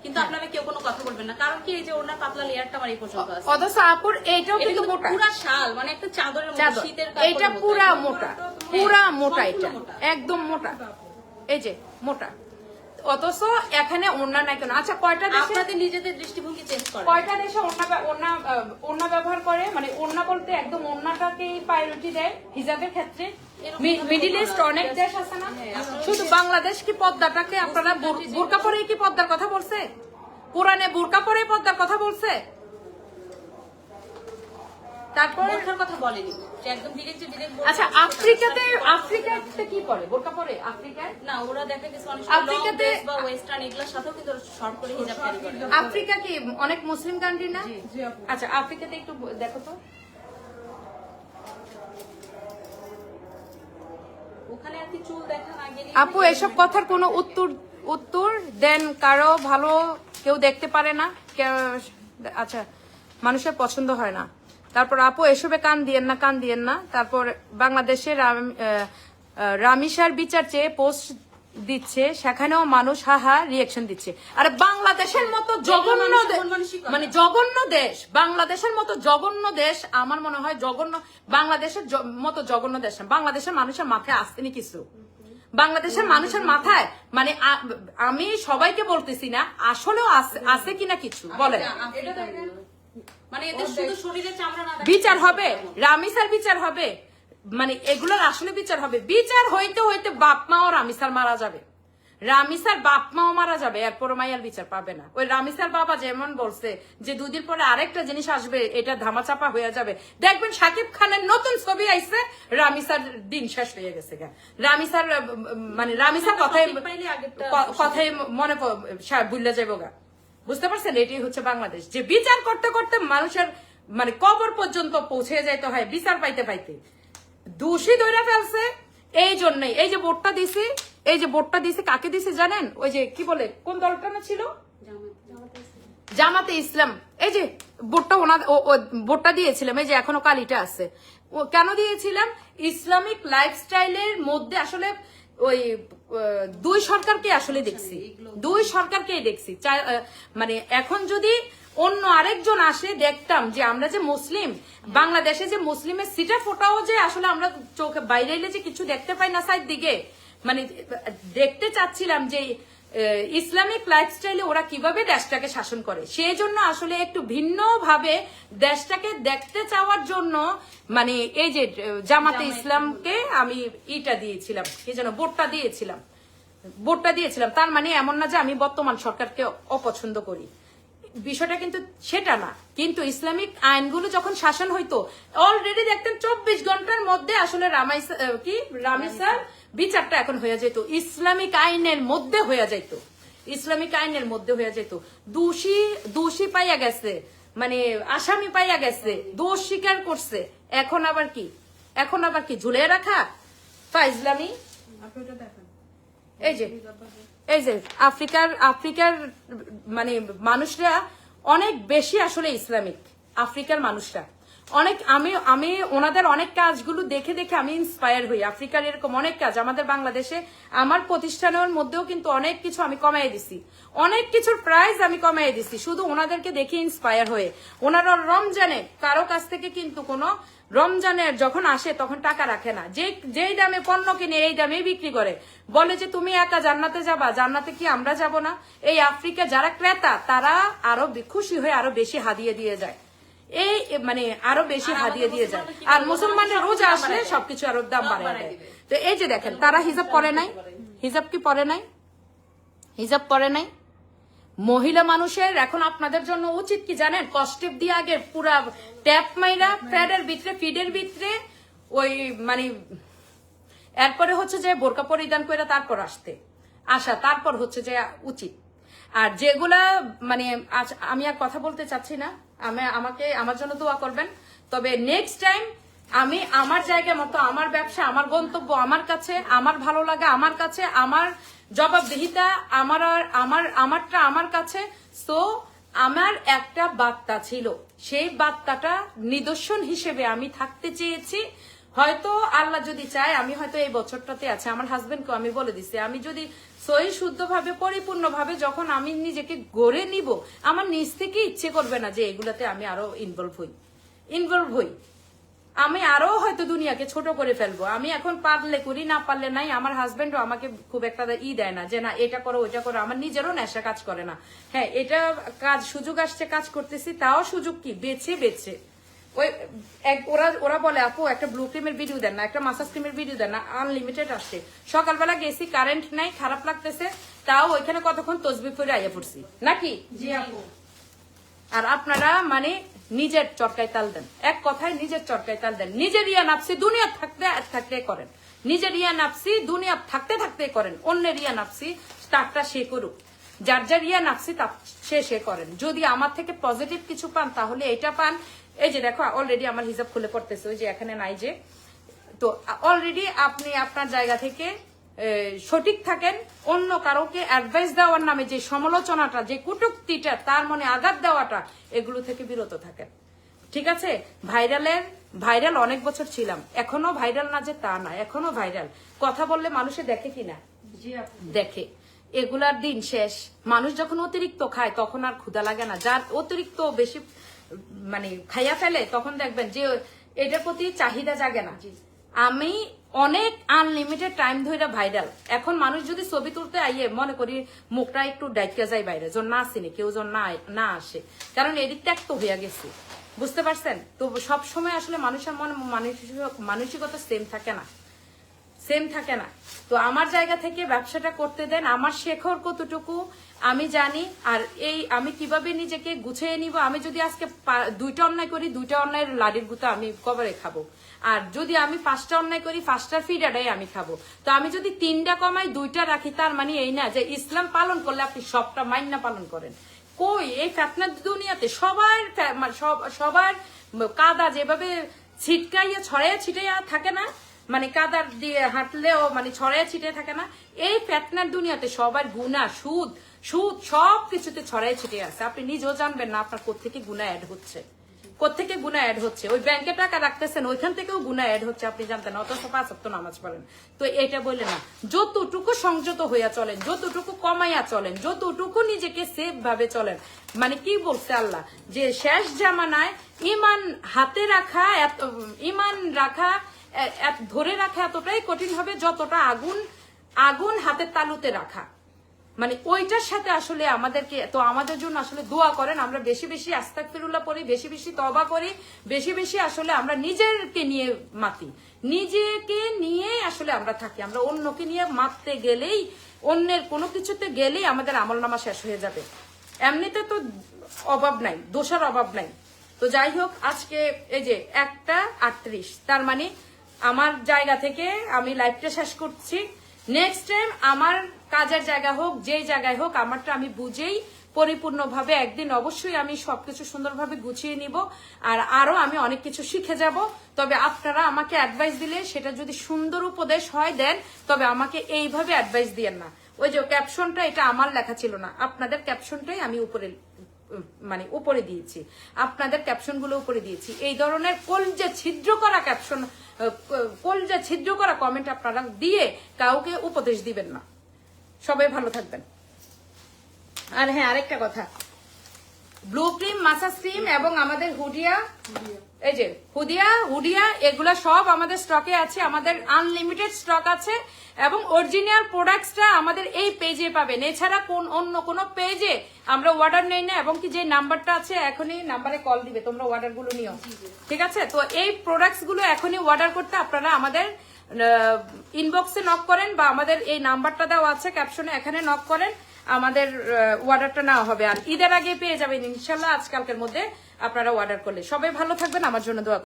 কিন্তু আপনারা কেউ কোনো কথা বলবেন না, কারণ কি, এই যে ওনার পাতলা লেয়ারটা আমার এই পর্যন্ত আছে। অথচ আপুর এইটাও এটা কিন্তু কিন্তু মোটা, পুরা শাল, মানে একটা চাদরের মতো, চাদর। শীতের কাপড়ের এটা মতো পুরা একদম। মোটা, পুরা মোটা, সম্পূর্ণ এটা মোটা। একদম মোটা, এই যে মোটা। অথচ এখানে ওড়না নাই কেন? আচ্ছা কয়টা দেশে, আপনাদের নিজেদের দৃষ্টিভঙ্গি চেঞ্জ করে। কয়টা দেশে ওড়না ব্যবহার করে? মানে ওড়না বলতে একদম ওড়নাটাকে প্রায়োরিটি দেয় হিজাবের ক্ষেত্রে। মিডিল ইস্ট অনেক দেশ আছে না, শুধু বাংলাদেশ কি পর্দাটাকে আপনারা বোরকা পরে কি পর্দার কথা বলছে? কোরআনে বোরকা পরে পর্দার কথা বলছে? তারপর বোরখার কথা বলেনি, যে একদম ডিরেক্ট আচ্ছা আফ্রিকাতে কি পরে? বোরকা পরে আফ্রিকায়? না, ওরা দেখা গেছে অনেক আফ্রিকাতে- বা ওয়েস্টার্ন এগুলোর সাথেও কিন্তু শর্ট করে হিজাব ক্যারি করে। আফ্রিকা কি অনেক মুসলিম কান্ট্রি না? জি আপু। আচ্ছা আফ্রিকাতে একটু দেখো তো। ওখানে আর কি চুল দেখা না গেলে আপু এসব কথার কোনো উত্তর দেন, কারো ভালো কেউ দেখতে পারে না, আচ্ছা মানুষের পছন্দ হয় না। তারপর আপু এসবে কান দিয়েন না। তারপর বাংলাদেশের রামিসার বিচার চেয়ে পোস্ট দিচ্ছে, সেখানেও মানুষ হাহা রিয়েকশন দিচ্ছে। আরে বাংলাদেশের মতো জঘন্য মানে জঘন্য দেশ, বাংলাদেশের মতো জঘন্য দেশ, আমার মনে হয় জঘন্য, বাংলাদেশের মতো জঘন্য দেশ না। বাংলাদেশের মানুষের মাথায় আসতেনি কিছু, বাংলাদেশের মানুষের মাথায় মানে আমি সবাইকে বলতেছি না, আসলেও আছে কিনা কিছু বলেন। মানে এদের শুধু শরীরে চামড়া না দেখা বিচার হবে, রামিসার বিচার হবে, মানে এগুলোর আসলে বিচার হবে। বিচার হইতে হইতে বাপ মাও রামিসার মারা যাবে, রামিসার বাপ মাও মারা যাবে, এরপর মাইয়ার বিচার পাবে না। ওই রামিসার বাবা যেমন বলছে যে 2 দিন পরে আরেকটা জিনিস আসবে, এটা ধামাচাপা হয়ে যাবে। দেখবেন শাকিব খানের নতুন ছবি আইছে, রামিসার দিন শেষ হয়ে গেছে। রামিসার মানে রামিসার কথাই মনে ভুলে যাবো গা। বুঝতে পারছেন? এটাই হচ্ছে বাংলাদেশ, যে বিচার করতে করতে মানুষের মানে কবর পর্যন্ত পৌঁছে যাইতে হয় বিচার পাইতে পাইতে। দোষী ধরে ফেলছে, এই জন্যই এই যে ভোটটা দিছি, এই যে ভোটটা দিছি কাকে দিছি জানেন? ওই যে কি বলে, কোন দলটা না ছিল, জামাতে ইসলাম। এই যে ভোটটা দিয়েছিলাম, এই যে এখনো কালিটা আছে। কেন দিয়েছিলাম? ইসলামিক লাইফস্টাইলের মধ্যে আসলে ওই 2 সরকারকে আসলে দেখছি, 2 সরকারকেই দেখছি। মানে এখন যদি অন্য আরেকজন আসে, দেখতাম যে আমরা যে মুসলিম, বাংলাদেশে যে মুসলিমের সিটা ফোটাও যে আসলে আমরা চোখে বাইরে এলে যে কিছু দেখতে পাই না সাইড দিকে, মানে দেখতে চাচ্ছিলাম যে ইসলামিক লাইফস্টাইলে ওরা কিভাবে দেশটাকে শাসন করে। সেই জন্য আসলে একটু ভিন্ন ভাবে দেশটাকে দেখতে চাওয়ার জন্য মানে এই যে জামাতে ইসলামকে আমি দিয়েছিলাম, কি যেন ভোটটা দিয়েছিলাম। তার মানে এমন না যে আমি বর্তমান সরকারকে অপছন্দ করি, বিষয়টা কিন্তু সেটা না। কিন্তু ইসলামিক আইনগুলো যখন শাসন হইতো, অলরেডি দেখতেন 24 ঘন্টার মধ্যে আসলে রামিসার বিচারটা এখন হয়ে যেত, ইসলামিক আইনের মধ্যে হয়ে যেত, ইসলামিক আইনের মধ্যে হয়ে যেত। দোষী পাইয়া গেছে, মানে আসামি পাইয়া গেছে, দোষ স্বীকার করছে, এখন আবার কি ঝুলে রাখা ফাইজলামি। আপনি ওটা দেখেন। এই যে আফ্রিকার মানে মানুষরা অনেক বেশি আসলে ইসলামিক, আফ্রিকার মানুষরা অনেক, আমি ওনাদের অনেক কাজগুলো দেখে আমি ইন্সপায়ার হই। আফ্রিকার এরকম অনেক কাজ আমাদের বাংলাদেশে, আমার প্রতিষ্ঠানের মধ্যেও কিন্তু অনেক কিছু আমি কমাই দিছি, অনেক কিছুর প্রাইস আমি কমাই দিছি, শুধু ওনাদেরকে দেখে ইন্সপায়ার হয়ে। ওনারা রমজানে কারো কাছ থেকে কিন্তু কোনো, রমজানের যখন আসে তখন টাকা রাখে না, যেই দামে পণ্য কিনে এই দামে বিক্রি করে, বলে যে তুমি একা জান্নাতে যাবা, জান্নাতে কি আমরা যাব না? এই আফ্রিকা যারা ক্রেতা তারা আরো খুশি হয়ে আরো বেশি হাদিয়া দিয়ে যায়, এই মানে আরো বেশি হাদিয়া দিয়ে যায়। আর মুসলমানরা রোজা আসলে সবকিছু আরো দাম বাড়ায় দেয়। তো এই যে দেখেন, তারা হিজাব পরে নাই, হিজাব কি পরে নাই, হিজাব পরে নাই, মহিলা মানুষের এখন আপনাদের জন্য উচিত কি জানেন, কস্টেপ দিয়ে আগে পুরা ট্যাপ মাইরা ফিডের ভিতরে ওই মানে এরপরে হচ্ছে যে বোরকা পরিধান করে তারপর তারপর হচ্ছে যে উচিত। আর যেগুলা মানে আমি আর কথা বলতে চাচ্ছি না, আমার জন্য দোয়া করবেন। তবে নেক্সট টাইম আমি আমার জায়গা মতো, আমার ব্যবসা, আমার গন্তব্য আমার কাছে, আমার ভালো লাগা আমার কাছে, আমার জবাবদিহিতা আমারটা আমার কাছে। সো আমার একটা বার্তা ছিল, সেই বার্তাটা নিদর্শন হিসেবে আমি থাকতে চেয়েছি। হয়তো আল্লাহ যদি চায় আমি হয়তো এই বছরটাতে আছে, আমার হাজবেন্ডকে আমি বলে দিছি, আমি যদি সহি শুদ্ধভাবে পরিপূর্ণভাবে যখন আমি নিজেকে গড়ে নিব, আমার নিজ থেকে ইচ্ছে করবে না যে এগুলাতে আমি আরো ইনভলভ হই। আমি আরো হয়তো দুনিয়াকে ছোট করে ফেলবো। আমি এখন পারলে করি, না পারলে নাই। আমার হাজবেন্ডও আমাকে খুব একটা দেয় না যে না এটা করো ওইটা করো। আমার নিজেরও নেশা কাজ করে না। হ্যাঁ, এটা সুযোগ আসছে, কাজ করতেছি, তাও সুযোগ কি বেছে ওই ওরা বলে আপু একটা ব্লু ক্রিমের ভিডিও দেন না, একটা মাসাজ ক্রিমের ভিডিও দেন না, আনলিমিটেড আসছে। সকালবেলা গেছি, কারেন্ট নাই, খারাপ লাগতেছে, তাও ওইখানে কতক্ষণ তসবি করে আইয়া পড়ছি নাকি। জি আপু। আর আপনারা মানে নিজের চরকায় তাল দেন, এক কথায় নিজের চরকায় তাল দেন। নিজের ইয়া নাফসি দুনিয়া থাকতে করেন, নিজের ইয়া নাফসি দুনিয়া থাকতে করেন। অন্যের ইয়া নাফসি তারটা সে করুক, যার ইয়া নাফসি সে করেন। যদি আমার থেকে পজিটিভ কিছু পান তাহলে এটা পান। এই যে দেখো অলরেডি আমার হিসাব খুলে পড়তেছে, ওই যে এখানে নাই যে। তো অলরেডি আপনি আপনার জায়গা থেকে সঠিক থাকেন। অন্য কারোকে অ্যাডভাইস দেওয়ার নামে যে সমালোচনাটা, যে কটূক্তিটা, তার মনে আঘাত দেওয়াটা, এগুলো থেকে বিরত থাকেন। ঠিক আছে? ভাইরাল অনেক বছর ছিলাম, এখনো ভাইরাল না যে তা না, এখনো ভাইরাল। কথা বললে মানুষে দেখে কিনা? জি আপু। দেখে। এগুলার দিন শেষ। মানুষ যখন অতিরিক্ত খায় তখন আর ক্ষুধা লাগে না। যার অতিরিক্ত বেশি মানে খাইয়া ফেলে তখন দেখবেন যে এটার প্রতি চাহিদা জাগে না। আমি অনেক আনলিমিটেড টাইম ধরে ভাইরাল। এখন মানুষ যদি ছবি তুলতে আইয়ে মনে করি মুখটা একটু ডাইকা যায় বাইরে, জন না আসেনি, কেউ জন না আসে, কারণ এদিক ত্যাক্ত হইয়া গেছে। বুঝতে পারছেন? তো সবসময় আসলে মানুষের মনে মানসিকতা সেম থাকে না। তো আমার জায়গা থেকে ব্যবসাটা করতে দেন, আমার শেখার কতটুকু আমি জানি। আর আমি কিভাবে নিজেকে গুছিয়ে নিব। আমি যদি আজকে 2টা অন্যায় করি, 2টা অন্যায়ের লাড়ির গুঁতো আমি কবরে খাবো। আর যদি আমি 5টা অন্যায় করি, 5টার ফিডাটাই আমি খাবো। তো আমি যদি 3টা কমাই 2টা রাখি, তার মানে এই না যে ইসলাম পালন করলে আপনি সবটা মাইন্না পালন করেন। কই এই ফেতনার দুনিয়াতে সবার কাদা যেভাবে ছিটকাইয়া ছড়াইয়া ছিটাইয়া থাকে না, মানে কাদার দিয়ে হাঁটলেও মানে ছড়াইয়া ছিটিয়ে থাকে না, এই ফেতনার দুনিয়াতে সবার গুনাহ, সুদ সবকিছুতে ছড়াইয়া ছিটিয়ে আছে। আপনি নিজেও জানবেন না আপনার কোত্থেকে গুনাহ অ্যাড হচ্ছে। ওই ব্যাংকে টাকা রাখতেছেন, ওইখান থেকেও গুনাহ অ্যাড হচ্ছে, আপনি জানতেন না, অথচ 5 ওয়াক্ত নামাজ পড়েন। তো এটা বললে না, যতটুকু সংযত হইয়া চলেন, যতটুকু কমাইয়া চলেন, যতটুকু নিজেকে সেফ ভাবে চলেন। মানে কি বলছে আল্লাহ, যে শেষ জামানায় ইমান রাখা ধরে রাখা এতটাই কঠিন হবে যতটা আগুন হাতের তালুতে রাখা। মানে ওইটার সাথে আসলে আমাদেরকে, তো আমাদের জন্য আসলে দোয়া করেন। আমরা বেশি বেশি আস্তাগফিরুল্লাহ পড়ি, বেশি বেশি তওবা করি, বেশি বেশি আসলে আমরা নিজেকে নিয়ে মাতি, নিজেকে নিয়ে আসলে আমরা থাকি। আমরা অন্যকে নিয়ে মারতে গেলেই, অন্যের কোনো কিছুতে গেলেই আমাদের আমলনামা শেষ হয়ে যাবে। এমনিতে তো অভাব নাই, দোষার অভাব নাই। তো যাই হোক, আজকে এই যে 1:38, তার মানে আমার জায়গা থেকে আমি লাইভটা শেষ করছি। নেক্সট টাইম আমার কাজের জায়গা হোক, যেই জায়গায় হোক, আমারটা আমি বুঝেই পরিপূর্ণভাবে একদিন অবশ্যই আমি সবকিছু সুন্দরভাবে গুছিয়ে নিব। আর আরো আমি অনেক কিছু শিখে যাব। তবে আপনারা আমাকে অ্যাডভাইস দিলে সেটা যদি সুন্দর উপদেশ হয় দেন, তবে আমাকে এইভাবে অ্যাডভাইস দিয়েন না। ওই যে ক্যাপশনটা, এটা আমার লেখা ছিল না, আপনাদের ক্যাপশনটাই আমি উপরে দিয়েছি, আপনাদের ক্যাপশন গুলো উপরে দিয়েছি। এই ধরনের কলজা ছিদ্র করা কমেন্ট আপনারা দিয়ে কাউকে উপদেশ দিবেন না। সবাই ভালো থাকবেন। আর হ্যাঁ, আরেকটা কথা, ব্লু ক্রিম, মাসাজ ক্রিম এবং আমাদের হুডিয়া, এই যে হুডিয়া এগুলা সব আমাদের স্টকে আছে, আমাদের আনলিমিটেড স্টক আছে। এবং অরিজিনাল প্রোডাক্টসটা আমাদের এই পেজে পাবেন, এছাড়া অন্য কোনো পেজে আমরা অর্ডার নেই না। এবং কি যে নাম্বারটা আছে, এখনই নাম্বারে কল দিবে, তোমরা অর্ডার গুলো নিও, ঠিক আছে? তো এই প্রোডাক্টস গুলো এখনই অর্ডার করতে আপনারা আমাদের ইনবক্সে নক করেন, বা আমাদের এই নাম্বারটা দেওয়া আছে ক্যাপশনে, এখানে নক করেন। আমাদের অর্ডারটা নেওয়া হবে। আর ঈদের আগে পেয়ে যাবেন ইনশাল্লাহ, আজকালকের মধ্যে আপনারা অর্ডার করলে। সবাই ভালো থাকবেন, আমার জন্য দোয়া